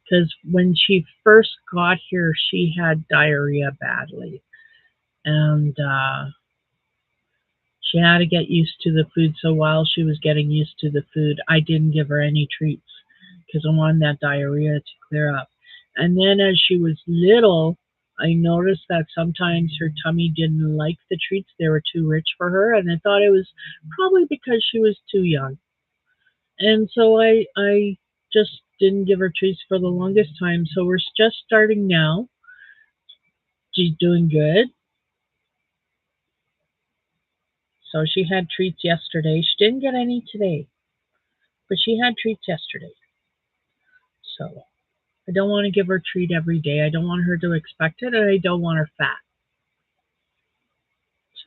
because when she first got here, she had diarrhea badly, and she had to get used to the food. So while she was getting used to the food, I didn't give her any treats because I wanted that diarrhea to clear up. And then as she was little, I noticed that sometimes her tummy didn't like the treats. They were too rich for her, and I thought it was probably because she was too young. And so I just didn't give her treats for the longest time. So we're just starting now. She's doing good. So she had treats yesterday. She didn't get any today. But she had treats yesterday. So I don't want to give her a treat every day. I don't want her to expect it, and I don't want her fat.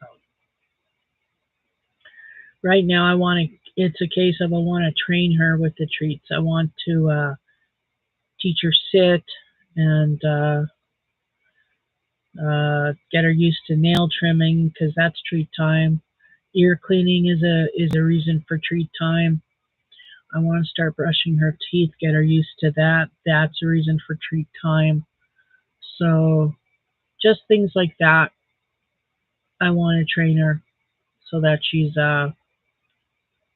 So right now it's a case of I want to train her with the treats. I want to teach her sit and get her used to nail trimming because that's treat time. Ear cleaning is a reason for treat time. I want to start brushing her teeth, get her used to that. That's a reason for treat time. So just things like that. I want to train her so that she's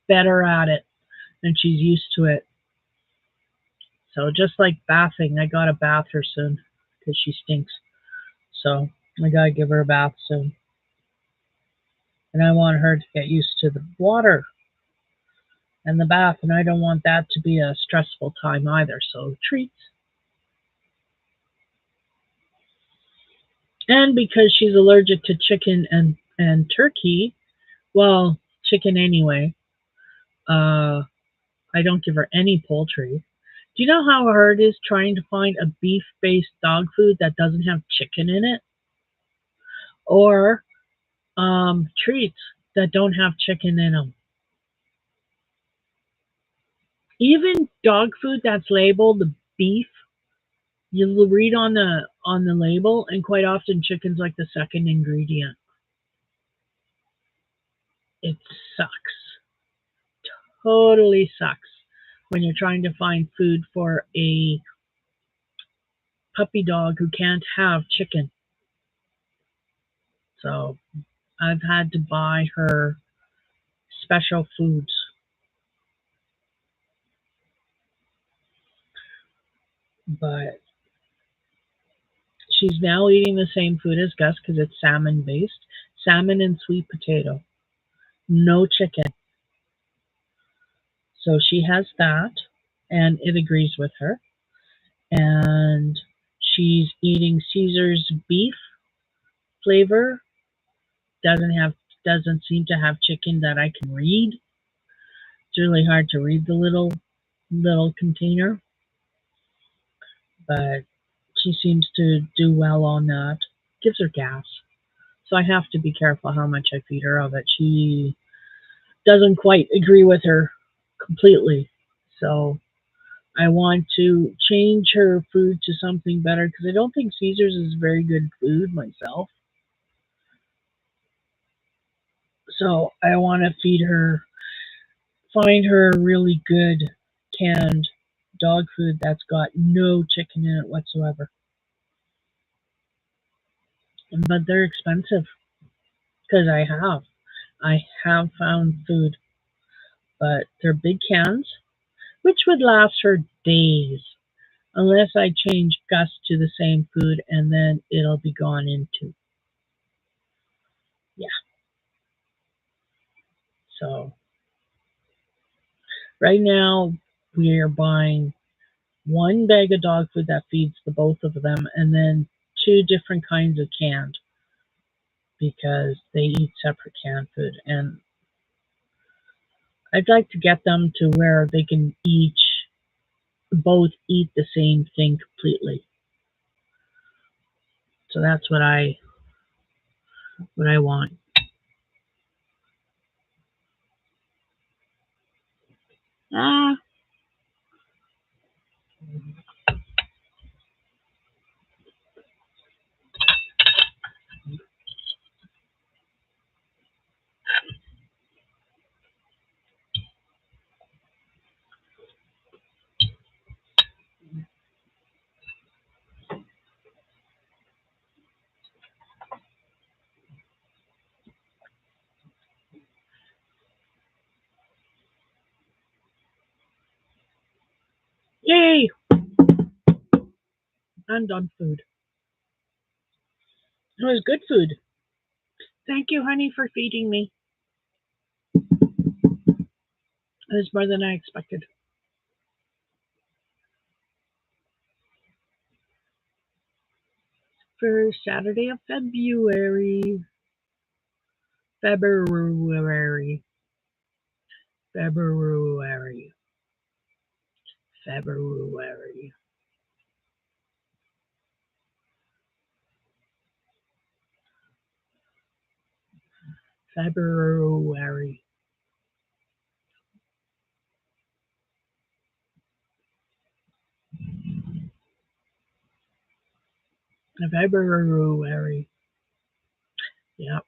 better at it and she's used to it. So just like bathing, I gotta bath her soon because she stinks. So I gotta give her a bath soon. And I want her to get used to the water and the bath, and I don't want that to be a stressful time either. So treats. And because she's allergic to chicken and turkey, well, chicken anyway, uh, I don't give her any poultry. Do you know how hard it is trying to find a beef based dog food that doesn't have chicken in it? Or treats that don't have chicken in them. Even dog food that's labeled beef, you'll read on the label, and quite often chicken's like the second ingredient. It sucks. Totally sucks when you're trying to find food for a puppy dog who can't have chicken. So I've had to buy her special foods. But she's now eating the same food as Gus because it's salmon based. Salmon and sweet potato. No chicken. So she has that and it agrees with her. And she's eating Caesar's beef flavor. Doesn't seem to have chicken that I can read. It's really hard to read the little container, but she seems to do well on that. Gives her gas. So I have to be careful how much I feed her of it. She doesn't quite agree with her completely. So I want to change her food to something better because I don't think Caesar's is very good food myself. So I want to find her a really good canned dog food that's got no chicken in it whatsoever. But they're expensive because I have found food, but they're big cans, which would last her days unless I change Gus to the same food and then it'll be gone into. Yeah. So right now we are buying one bag of dog food that feeds the both of them and then two different kinds of canned because they eat separate canned food and I'd like to get them to where they can each both eat the same thing completely. So that's what I want. Ah, yay! I'm done food. It was good food. Thank you, honey, for feeding me. It was more than I expected. First Saturday of February. February. February. February. February. February. Yep.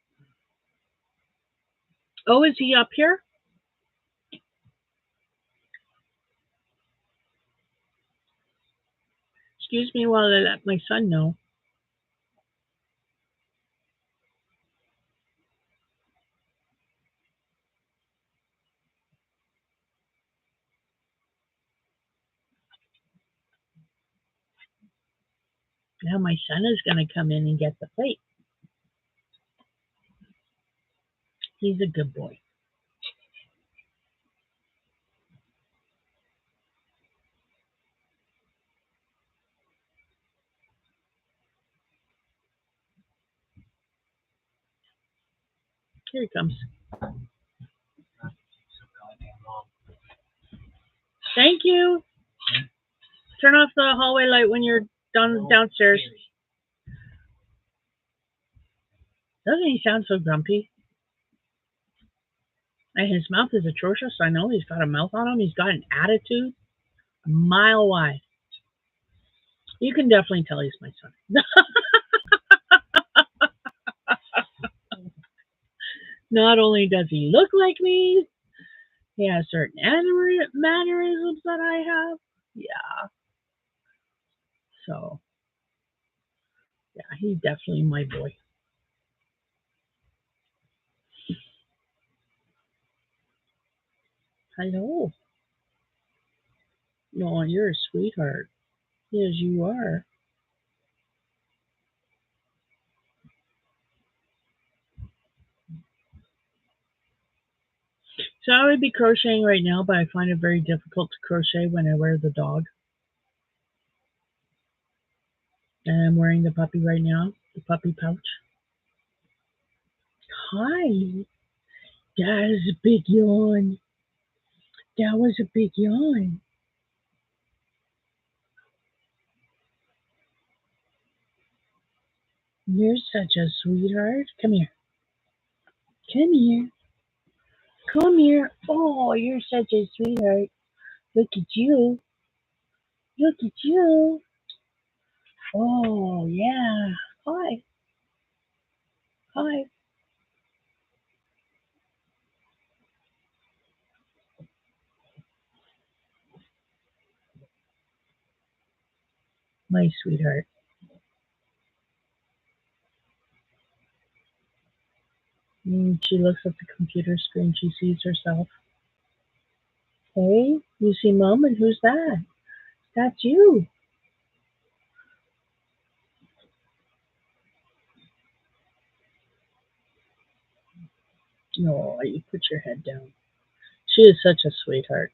Oh, is he up here? Excuse me while I let my son know. Now my son is going to come in and get the plate. He's a good boy. Here he comes. Thank you. Turn off the hallway light when you're done downstairs. Doesn't he sound so grumpy? And his mouth is atrocious. I know he's got a mouth on him. He's got an attitude a mile wide. You can definitely tell he's my son. Not only does he look like me, he has certain mannerisms that I have. Yeah. So, yeah, he's definitely my boy. Hello. No, you're a sweetheart. Yes, you are. So I would be crocheting right now, but I find it very difficult to crochet when I wear the dog. And I'm wearing the puppy right now, the puppy pouch. Hi. That is a big yawn. That was a big yawn. You're such a sweetheart. Come here. Come here. Come here. Oh, you're such a sweetheart. Look at you. Look at you. Oh, yeah. Hi. Hi. My sweetheart. She looks at the computer screen. She sees herself. Hey, you see Mom, and who's that? That's you. No, you put your head down. She is such a sweetheart.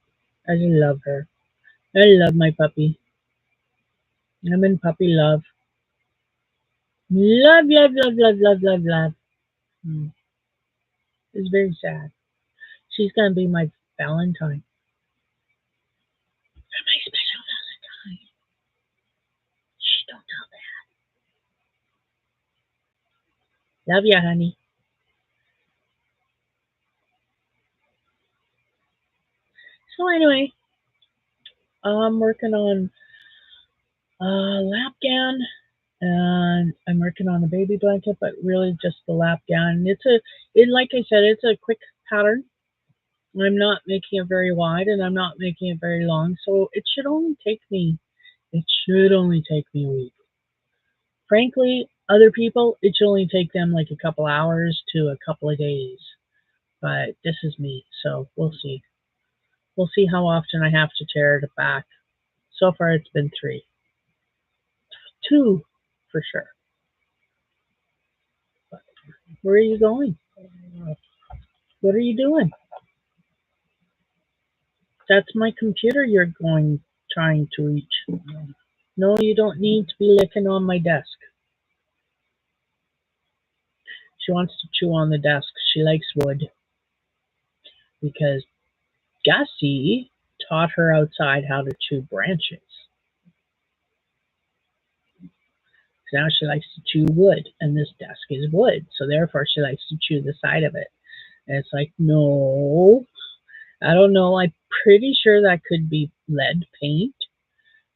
I love her. I love my puppy. I'm in puppy love. Love, love, love, love, love, love, love. Mm. It's very sad. She's gonna be my Valentine. My special Valentine. Shh, don't tell that. Love ya, honey. So anyway, I'm working on a lap gown, and I'm working on a baby blanket, but really just the lap gown. Like I said, it's a quick pattern. I'm not making it very wide, and I'm not making it very long, so it should only take me. It should only take me a week. Frankly, other people, it should only take them like a couple hours to a couple of days. But this is me, so we'll see. We'll see how often I have to tear it back. So far, it's been 3. 2 for sure. But where are you going? What are you doing? That's my computer you're trying to reach. No, you don't need to be licking on my desk. She wants to chew on the desk. She likes wood. Because Gussie taught her outside how to chew branches. So now she likes to chew wood, and this desk is wood, so therefore she likes to chew the side of it. And it's like, no, I don't know. I'm pretty sure that could be lead paint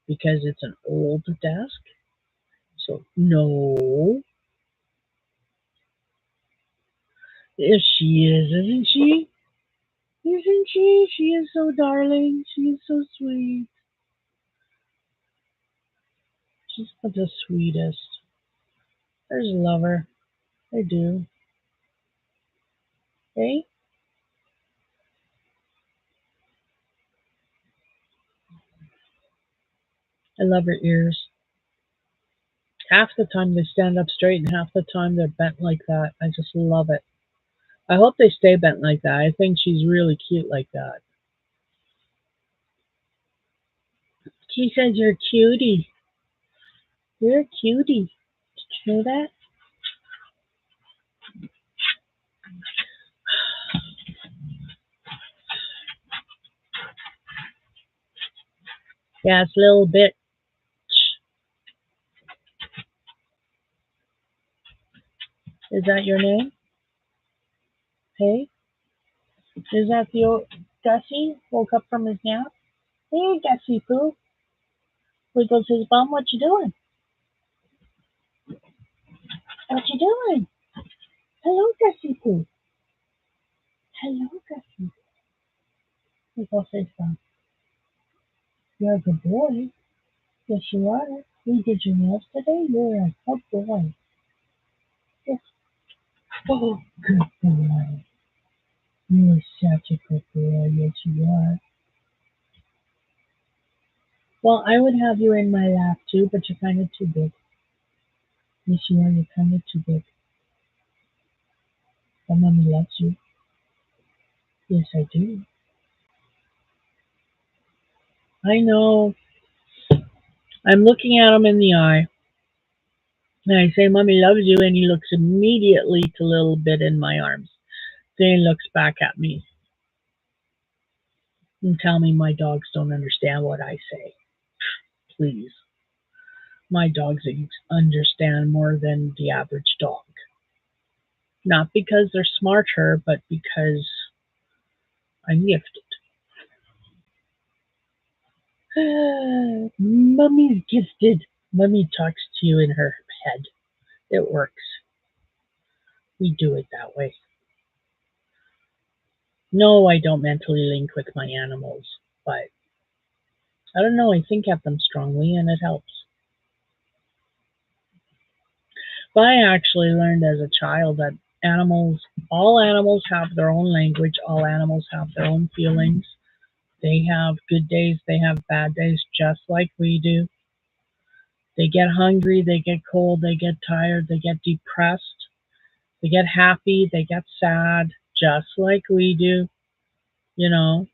because it's an old desk. So no, if she is, isn't she? Isn't she? She is so darling. She is so sweet. She's the sweetest. I just love her. I do. Hey, I love her ears. Half the time they stand up straight, and half the time they're bent like that. I just love it. I hope they stay bent like that. I think she's really cute like that. She says you're a cutie. You're a cutie. Did you know that? Yes, little bit. Is that your name? Hey, is that the old Gussie? Woke up from his nap? Hey, Gussie Poo. Wiggles his bum. What you doing? What you doing? Hello, Gussie Poo. Hello, Gussie. Wiggles his bum. You're a good boy. Yes, you are. You did your nails today. You're a good boy. Yes. Oh, good boy. You are such a good boy. Yes, you are. Well, I would have you in my lap too, but you're kind of too big. Yes, you are. You're kind of too big. But mommy loves you. Yes, I do. I know. I'm looking at him in the eye, and I say, "Mommy loves you," and he looks immediately to little bit in my arms. Then he looks back at me and tell me my dogs don't understand what I say. Please, my dogs understand more than the average dog. Not because they're smarter, but because I'm gifted. Mummy's gifted. Mummy talks to you in her head. It works. We do it that way. No, I don't mentally link with my animals, but I don't know. I think of them strongly and it helps. But I actually learned as a child that all animals have their own language, all animals have their own feelings. They have good days, they have bad days, just like we do. They get hungry, they get cold, they get tired, they get depressed, they get happy, they get sad, just like we do. You know,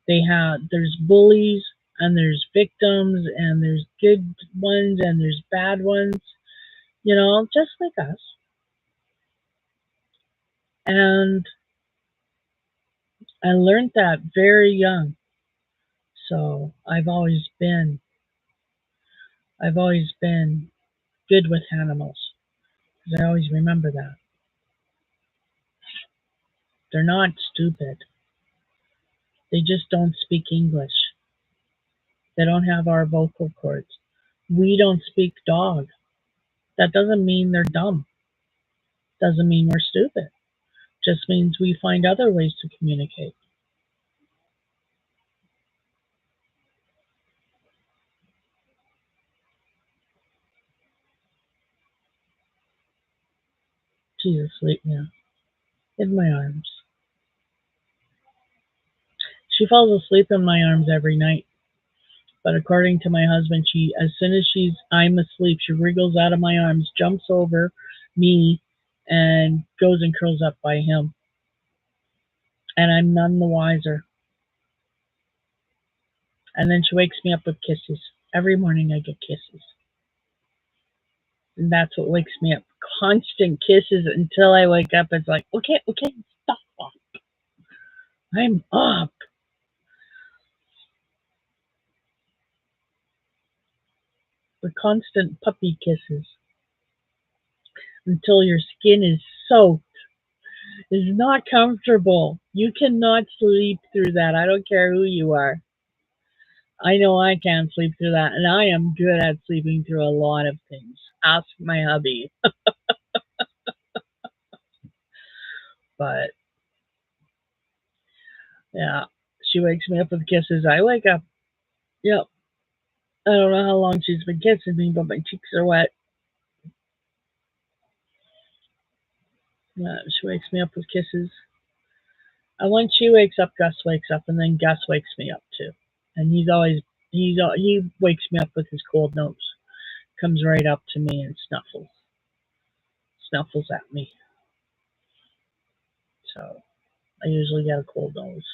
there's bullies and there's victims and there's good ones and there's bad ones, just like us. And I learned that very young. So I've always been good with animals because I always remember that. They're not stupid. They just don't speak English. They don't have our vocal cords. We don't speak dog. That doesn't mean they're dumb. Doesn't mean we're stupid. Just means we find other ways to communicate. She's asleep now. In my arms. She falls asleep in my arms every night. But according to my husband, as soon as I'm asleep, she wriggles out of my arms, jumps over me, and goes and curls up by him. And I'm none the wiser. And then she wakes me up with kisses. Every morning I get kisses. And that's what wakes me up. Constant kisses until I wake up. It's like, okay, okay, stop. I'm up. The constant puppy kisses until your skin is soaked is not comfortable. You cannot sleep through that. I don't care who you are. I know I can't sleep through that, and I am good at sleeping through a lot of things. Ask my hubby. But yeah, she wakes me up with kisses. I wake up. Yep. I don't know how long she's been kissing me, but my cheeks are wet. She wakes me up with kisses. And when she wakes up, Gus wakes up, and then Gus wakes me up too. And he wakes me up with his cold nose. Comes right up to me and snuffles at me. So I usually get a cold nose.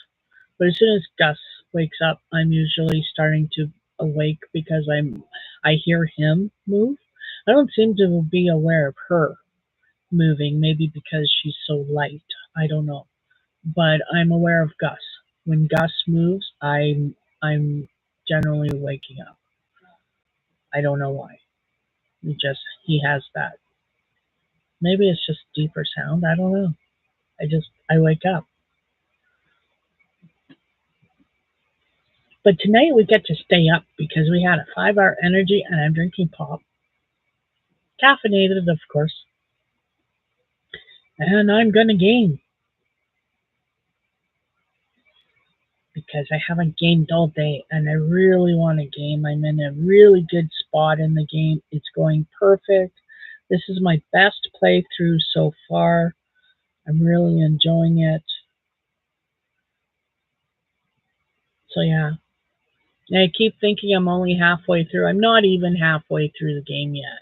But as soon as Gus wakes up, I'm usually starting to awake because I hear him move. I don't seem to be aware of her moving, maybe because she's so light. I don't know. But I'm aware of Gus. When Gus moves, I'm generally waking up. I don't know why. He has that. Maybe it's just deeper sound. I don't know. I wake up. But tonight we get to stay up because we had a 5-hour energy and I'm drinking pop. Caffeinated, of course. And I'm going to game because I haven't gamed all day and I really want to game. I'm in a really good spot in the game. It's going perfect. This is my best playthrough so far. I'm really enjoying it. So yeah. And I keep thinking I'm only halfway through. I'm not even halfway through the game yet.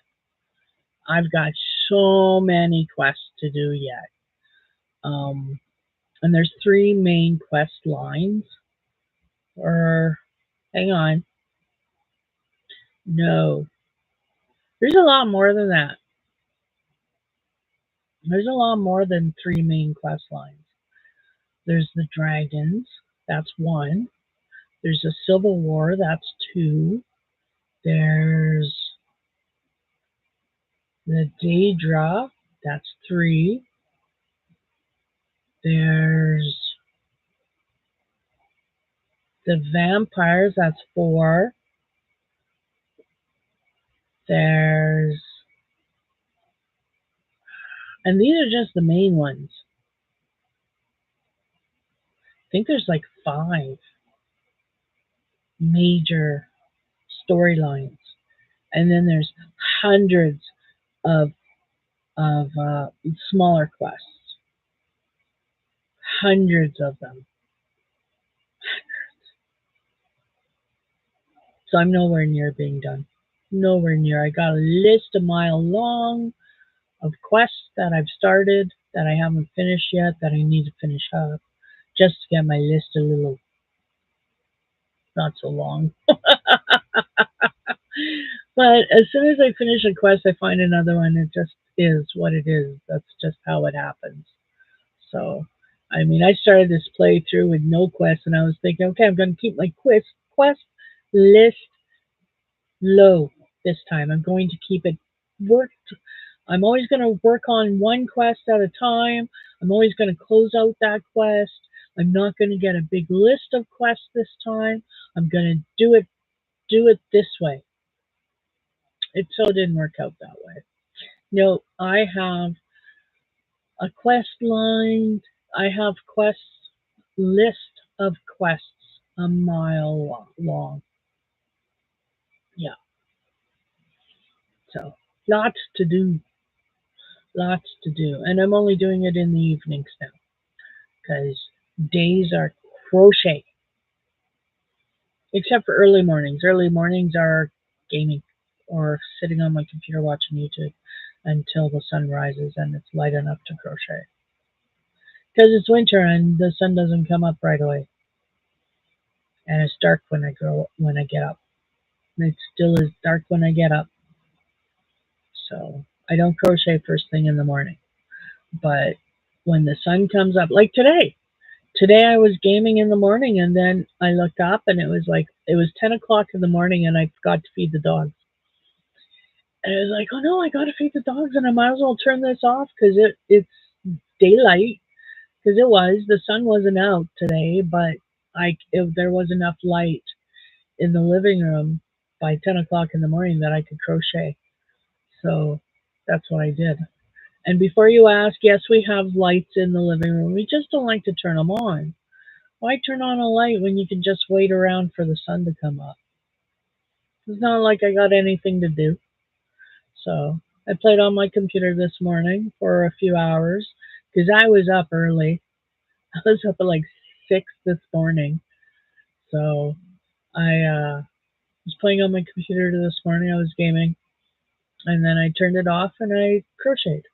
I've got so many quests to do yet. And there's 3 main quest lines. Or hang on. No. There's a lot more than that. There's a lot more than 3 main quest lines. There's the dragons, that's 1. There's a civil war, that's 2. There's the Daedra, that's 3. There's the vampires, that's 4. There's, and these are just the main ones. I think there's like 5 major storylines, and then there's hundreds of smaller quests, hundreds of them. So I'm nowhere near being done. Nowhere near. I got a list a mile long of quests that I've started that I haven't finished yet that I need to finish up just to get my list a little not so long. But as soon as I finish a quest, I find another one. It just is what it is. That's just how it happens. So, I mean, I started this playthrough with no quests, and I was thinking, okay, I'm going to keep my quest list low this time. I'm going to keep it worked. I'm always going to work on one quest at a time. I'm always going to close out that quest. I'm not going to get a big list of quests this time. I'm going to do it this way. It so didn't work out that way. No, I have a quest line. I have list of quests a mile long. Yeah. So lots to do. Lots to do. And I'm only doing it in the evenings now because days are crochet. Except for early mornings. Early mornings are gaming or sitting on my computer watching YouTube until the sun rises and it's light enough to crochet. Because it's winter and the sun doesn't come up right away. And it's dark when I get up. And it still is dark when I get up. So I don't crochet first thing in the morning. But when the sun comes up, like today I was gaming in the morning and then I looked up and it was 10 o'clock in the morning and I forgot to feed the dogs. And I was like, oh no, I gotta feed the dogs, and I might as well turn this off because it's daylight. Because it was the sun wasn't out today, but there was enough light in the living room by 10 o'clock in the morning that I could crochet. So that's what I did. And before you ask, yes, we have lights in the living room. We just don't like to turn them on. Why turn on a light when you can just wait around for the sun to come up? It's not like I got anything to do. So I played on my computer this morning for a few hours because I was up early. I was up at like 6 this morning. So I was playing on my computer this morning. I was gaming. And then I turned it off and I crocheted.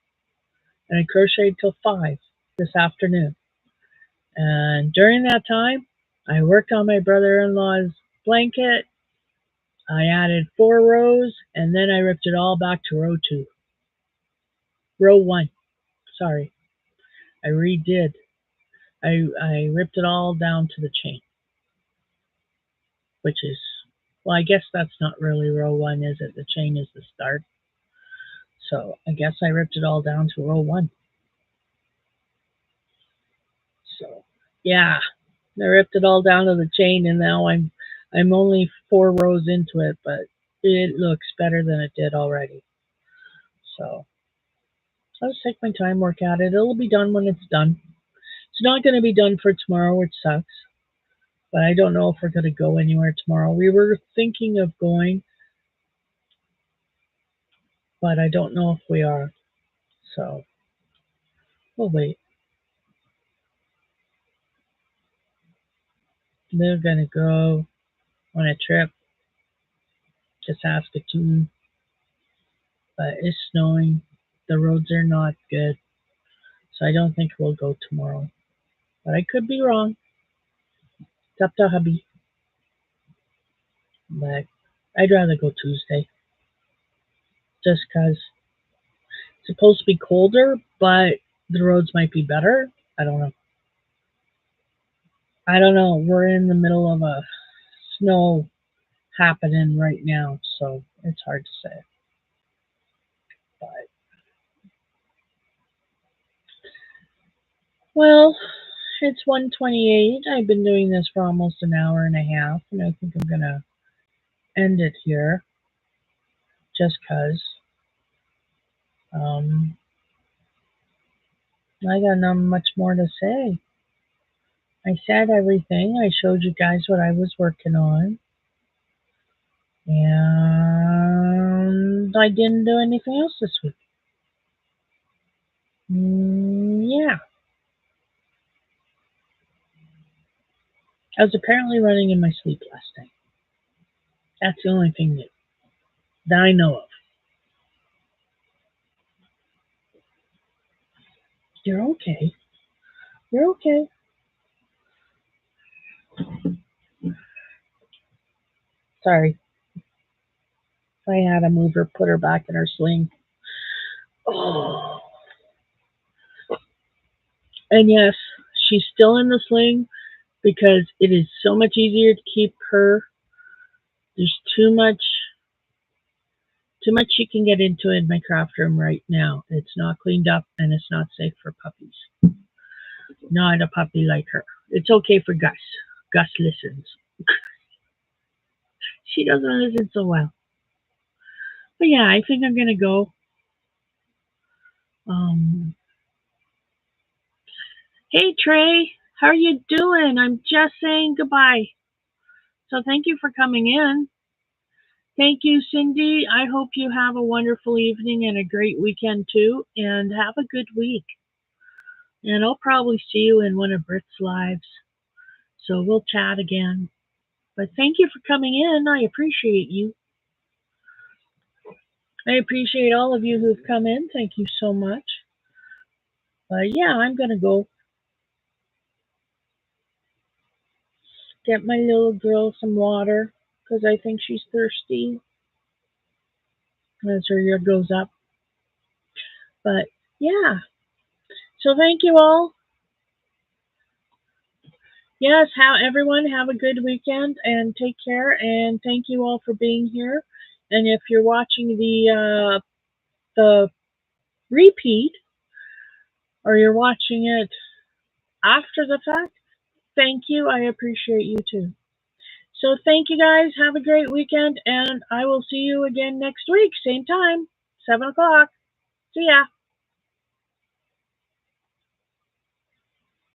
And I crocheted till 5 this afternoon. And during that time, I worked on my brother-in-law's blanket. I added 4 rows, and then I ripped it all back to row 1. Sorry, I redid. I ripped it all down to the chain, which is, well, I guess that's not really row 1, is it? The chain is the start. So I guess I ripped it all down to row 1. So yeah, I ripped it all down to the chain, and now I'm only 4 rows into it, but it looks better than it did already. So I'll just take my time, work at it. It'll be done when it's done. It's not going to be done for tomorrow, which sucks. But I don't know if we're going to go anywhere tomorrow. We were thinking of going, but I don't know if we are. So we'll wait. We're going to go on a trip to Saskatoon, but it's snowing. The roads are not good. So I don't think we'll go tomorrow. But I could be wrong. It's up to hubby. But I'd rather go Tuesday. Just because it's supposed to be colder, but the roads might be better. I don't know. I don't know. We're in the middle of a snow happening right now, so it's hard to say. But well, it's 1:28. I've been doing this for almost an hour and a half, and I think I'm gonna end it here, just 'cause I got not much more to say. I said everything. I showed you guys what I was working on, and I didn't do anything else this week. Yeah. I was apparently running in my sleep last night. That's the only thing that I know of. You're okay. You're okay. Sorry. If I had to move her, put her back in her sling. Oh. And yes, she's still in the sling because it is so much easier to keep her. There's too much she can get into in my craft room right now. It's not cleaned up and it's not safe for puppies. Not a puppy like her. It's okay for Gus. Gus listens. She doesn't listen so well. But yeah, I think I'm gonna go. Um, hey Trey, how are you doing? I'm just saying goodbye. So thank you for coming in. Thank you, Cindy. I hope you have a wonderful evening and a great weekend too, and have a good week. And I'll probably see you in one of Britt's lives. So we'll chat again. But thank you for coming in. I appreciate you. I appreciate all of you who've come in. Thank you so much. But yeah, I'm going to go get my little girl some water because I think she's thirsty as her ear goes up. But yeah, so thank you all. Yes, how everyone have a good weekend and take care, and thank you all for being here, And if you're watching the repeat, or you're watching it after the fact, thank you. I appreciate you too. So thank you guys. Have a great weekend, and I will see you again next week, same time, 7 o'clock. See ya.